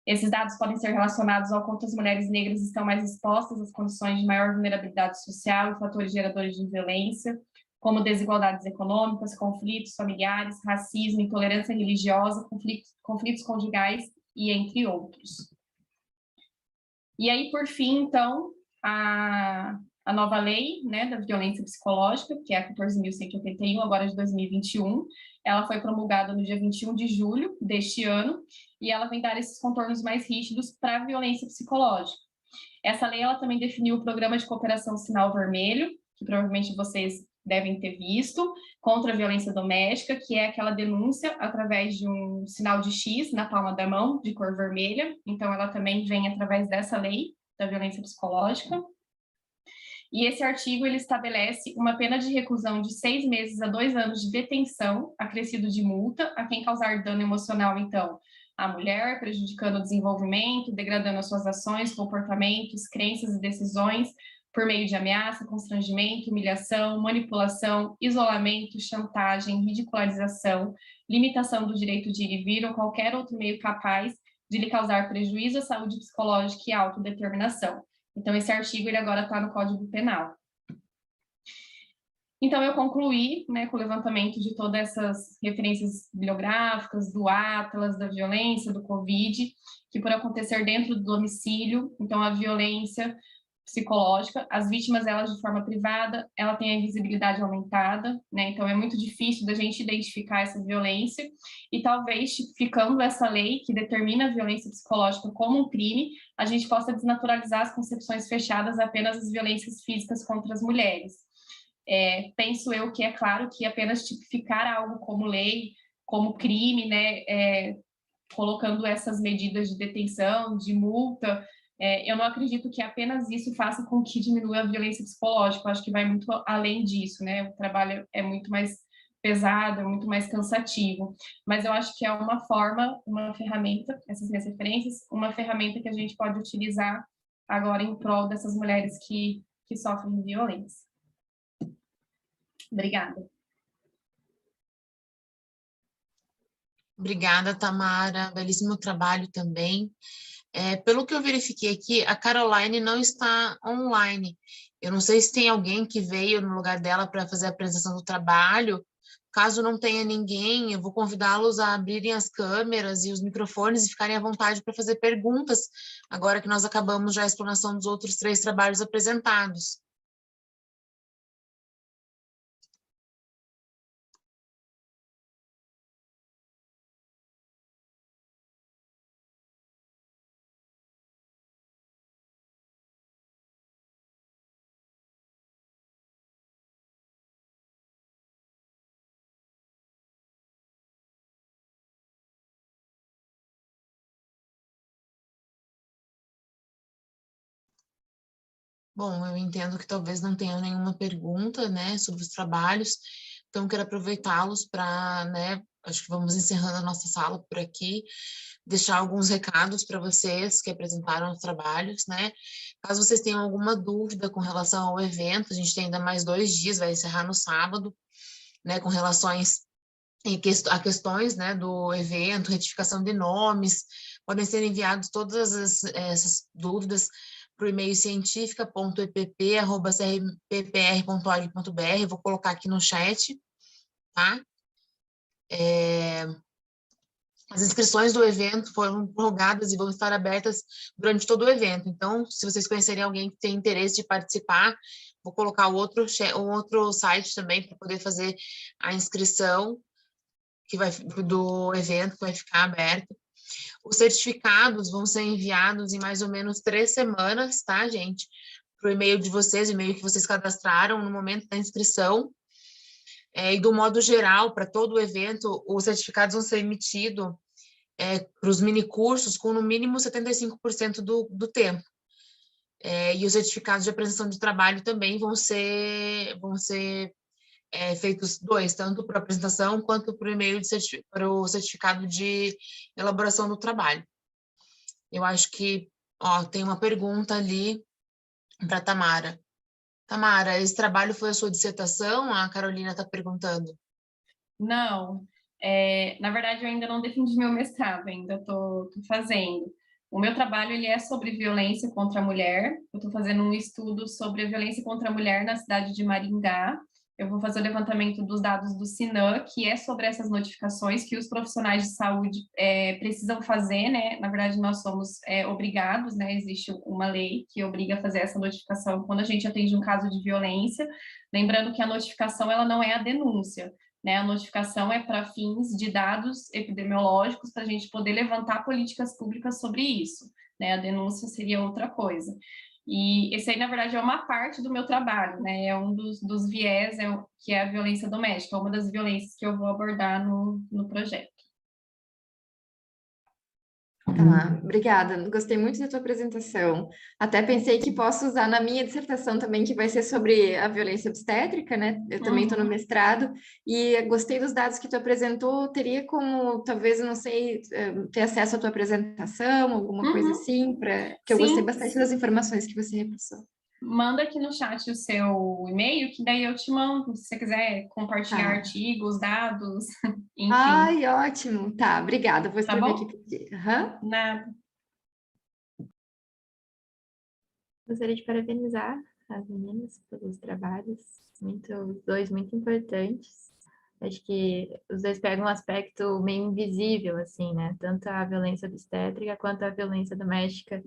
Esses dados podem ser relacionados ao quanto as mulheres negras estão mais expostas às condições de maior vulnerabilidade social e fatores geradores de violência, como desigualdades econômicas, conflitos familiares, racismo, intolerância religiosa, conflitos conjugais e entre outros. E aí, por fim, então, a nova lei, né, da violência psicológica, que é a 14.181, agora de 2021, ela foi promulgada no dia 21 de julho deste ano, e ela vem dar esses contornos mais rígidos para a violência psicológica. Essa lei, ela também definiu o programa de cooperação Sinal Vermelho, que provavelmente vocês devem ter visto, contra a violência doméstica, que é aquela denúncia através de um sinal de X na palma da mão, de cor vermelha. Então, ela também vem através dessa lei da violência psicológica. E esse artigo, ele estabelece uma pena de reclusão de 6 meses a 2 anos de detenção, acrescido de multa, a quem causar dano emocional, então, à mulher, prejudicando o desenvolvimento, degradando as suas ações, comportamentos, crenças e decisões, por meio de ameaça, constrangimento, humilhação, manipulação, isolamento, chantagem, ridicularização, limitação do direito de ir e vir ou qualquer outro meio capaz de lhe causar prejuízo à saúde psicológica e à autodeterminação. Então, esse artigo ele agora está no Código Penal. Então, eu concluí, né, com o levantamento de todas essas referências bibliográficas, do Atlas, da violência, do Covid, que por acontecer dentro do domicílio, então a violência psicológica, as vítimas, elas de forma privada, ela tem a invisibilidade aumentada, né? Então é muito difícil da gente identificar essa violência e talvez tipificando essa lei que determina a violência psicológica como um crime, a gente possa desnaturalizar as concepções fechadas apenas das violências físicas contra as mulheres. Penso eu que é claro que apenas tipificar algo como lei, como crime, né, colocando essas medidas de detenção, de multa, eu não acredito que apenas isso faça com que diminua a violência psicológica, eu acho que vai muito além disso, né, o trabalho é muito mais pesado, é muito mais cansativo, mas eu acho que é uma forma, uma ferramenta, essas minhas referências, uma ferramenta que a gente pode utilizar agora em prol dessas mulheres que sofrem violência. Obrigada. Obrigada, Tamara. Belíssimo trabalho também. Pelo que eu verifiquei aqui, a Caroline não está online. Eu não sei se tem alguém que veio no lugar dela para fazer a apresentação do trabalho. Caso não tenha ninguém, eu vou convidá-los a abrirem as câmeras e os microfones e ficarem à vontade para fazer perguntas, agora que nós acabamos já a explanação dos outros 3 trabalhos apresentados. Bom, eu entendo que talvez não tenha nenhuma pergunta, né, sobre os trabalhos, então quero aproveitá-los para, né, acho que vamos encerrando a nossa sala por aqui, deixar alguns recados para vocês que apresentaram os trabalhos, né, caso vocês tenham alguma dúvida com relação ao evento, a gente tem ainda mais 2 dias, vai encerrar no sábado, né, com relações a questões, né, do evento, retificação de nomes, podem ser enviados todas essas dúvidas para o e-mail cientifica.epp@crppr.org.br, vou colocar aqui no chat, tá? As inscrições do evento foram prorrogadas e vão estar abertas durante todo o evento, então, se vocês conhecerem alguém que tem interesse de participar, vou colocar o outro site também para poder fazer a inscrição do evento, que vai ficar aberto. Os certificados vão ser enviados em mais ou menos 3 semanas, tá, gente? Para o e-mail de vocês, o e-mail que vocês cadastraram no momento da inscrição. E do modo geral, para todo o evento, os certificados vão ser emitidos para os minicursos com no mínimo 75% do tempo. E os certificados de apresentação de trabalho também vão ser feitos 2, tanto para a apresentação quanto para o e-mail para o certificado de elaboração do trabalho. Eu acho que, tem uma pergunta ali para a Tamara. Tamara, esse trabalho foi a sua dissertação? A Carolina está perguntando. Não, na verdade eu ainda não defendi meu mestrado, ainda estou fazendo. O meu trabalho ele é sobre violência contra a mulher, eu estou fazendo um estudo sobre a violência contra a mulher na cidade de Maringá. Eu vou fazer o levantamento dos dados do SINAM, que é sobre essas notificações que os profissionais de saúde precisam fazer, né? Na verdade, nós somos obrigados, né? Existe uma lei que obriga a fazer essa notificação quando a gente atende um caso de violência. Lembrando que a notificação, ela não é a denúncia, né? A notificação é para fins de dados epidemiológicos, para a gente poder levantar políticas públicas sobre isso, né? A denúncia seria outra coisa. E esse aí, na verdade, é uma parte do meu trabalho, né? É um dos viés, que é a violência doméstica, uma das violências que eu vou abordar no projeto. Tá, obrigada. Gostei muito da tua apresentação. Até pensei que posso usar na minha dissertação também, que vai ser sobre a violência obstétrica, né? Eu também estou no mestrado e gostei dos dados que tu apresentou. Teria como, talvez, eu não sei, ter acesso à tua apresentação, alguma coisa assim, que eu gostei bastante das informações que você repassou. Manda aqui no chat o seu e-mail, que daí eu te mando, se você quiser compartilhar artigos, dados, enfim. Ai, ótimo. Tá, obrigada. Vou escrever bom? aqui para ti. Uhum. Nada. Gostaria de parabenizar as meninas pelos trabalhos, os dois muito importantes. Acho que os dois pegam um aspecto meio invisível, assim, né? Tanto a violência obstétrica quanto a violência doméstica,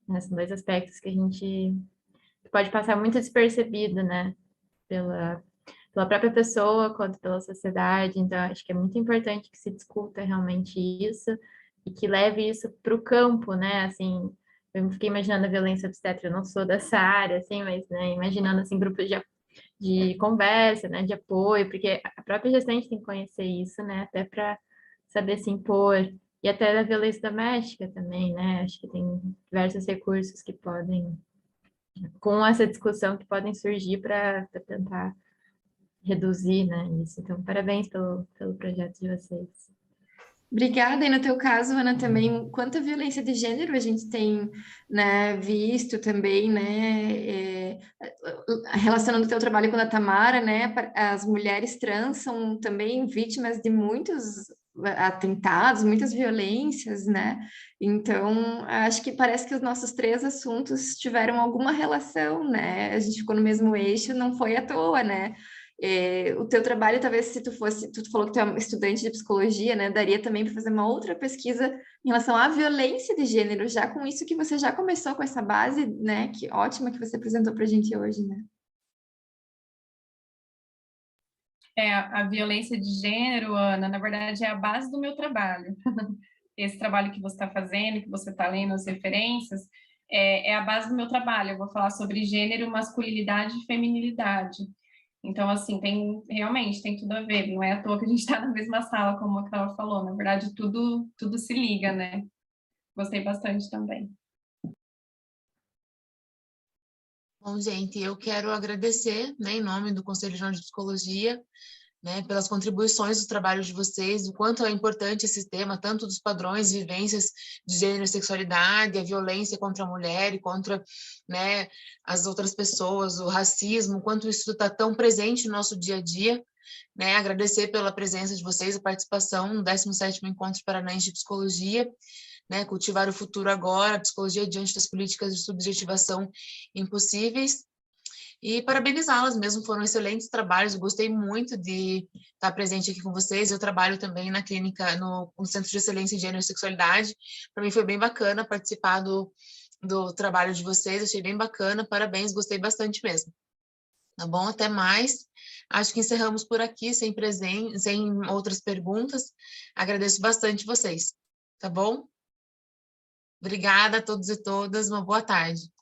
né? São 2 aspectos que a gente pode passar muito despercebido, né? Pela própria pessoa quanto pela sociedade. Então, acho que é muito importante que se discuta realmente isso e que leve isso para o campo, né? Assim, eu fiquei imaginando a violência obstétrica, eu não sou dessa área, assim, mas, né, imaginando, assim, grupos de conversa, né, de apoio, porque a própria gestante tem que conhecer isso, né, até para saber se impor, e até da violência doméstica também, né, acho que tem diversos recursos que podem, com essa discussão, que podem surgir para tentar reduzir, né, isso. Então, parabéns pelo projeto de vocês. Obrigada. E no teu caso, Ana, também, quanta violência de gênero a gente tem, né, visto também, né, relacionando o teu trabalho com a Tamara, né, as mulheres trans são também vítimas de muitos atentados, muitas violências, né, então acho que parece que os nossos 3 assuntos tiveram alguma relação, né, a gente ficou no mesmo eixo, não foi à toa, né. O teu trabalho, talvez, se tu falou que tu é um estudante de psicologia, né, daria também para fazer uma outra pesquisa em relação à violência de gênero, já com isso que você já começou com essa base, né, que ótima que você apresentou para a gente hoje, né? A violência de gênero, Ana, na verdade, é a base do meu trabalho. Esse trabalho que você está fazendo, que você está lendo as referências, é a base do meu trabalho. Eu vou falar sobre gênero, masculinidade e feminilidade. Então, assim, realmente tem tudo a ver. Não é à toa que a gente está na mesma sala, como a Clara falou. Na verdade, tudo se liga, né? Gostei bastante também. Bom, gente, eu quero agradecer, né, em nome do Conselho Regional de Psicologia, né, pelas contribuições do trabalho de vocês, o quanto é importante esse tema, tanto dos padrões, vivências de gênero e sexualidade, a violência contra a mulher e contra, né, as outras pessoas, o racismo, quanto isso está tão presente no nosso dia a dia, né, agradecer pela presença de vocês, a participação no 17º Encontro Paranaense de Psicologia, né, cultivar o futuro agora, a psicologia diante das políticas de subjetivação impossíveis, e parabenizá-las mesmo, foram excelentes trabalhos, eu gostei muito de estar presente aqui com vocês, eu trabalho também na clínica, no Centro de Excelência em Gênero e Sexualidade, para mim foi bem bacana participar do trabalho de vocês, achei bem bacana, parabéns, gostei bastante mesmo. Tá bom? Até mais. Acho que encerramos por aqui, sem outras perguntas, agradeço bastante vocês, tá bom? Obrigada a todos e todas, uma boa tarde.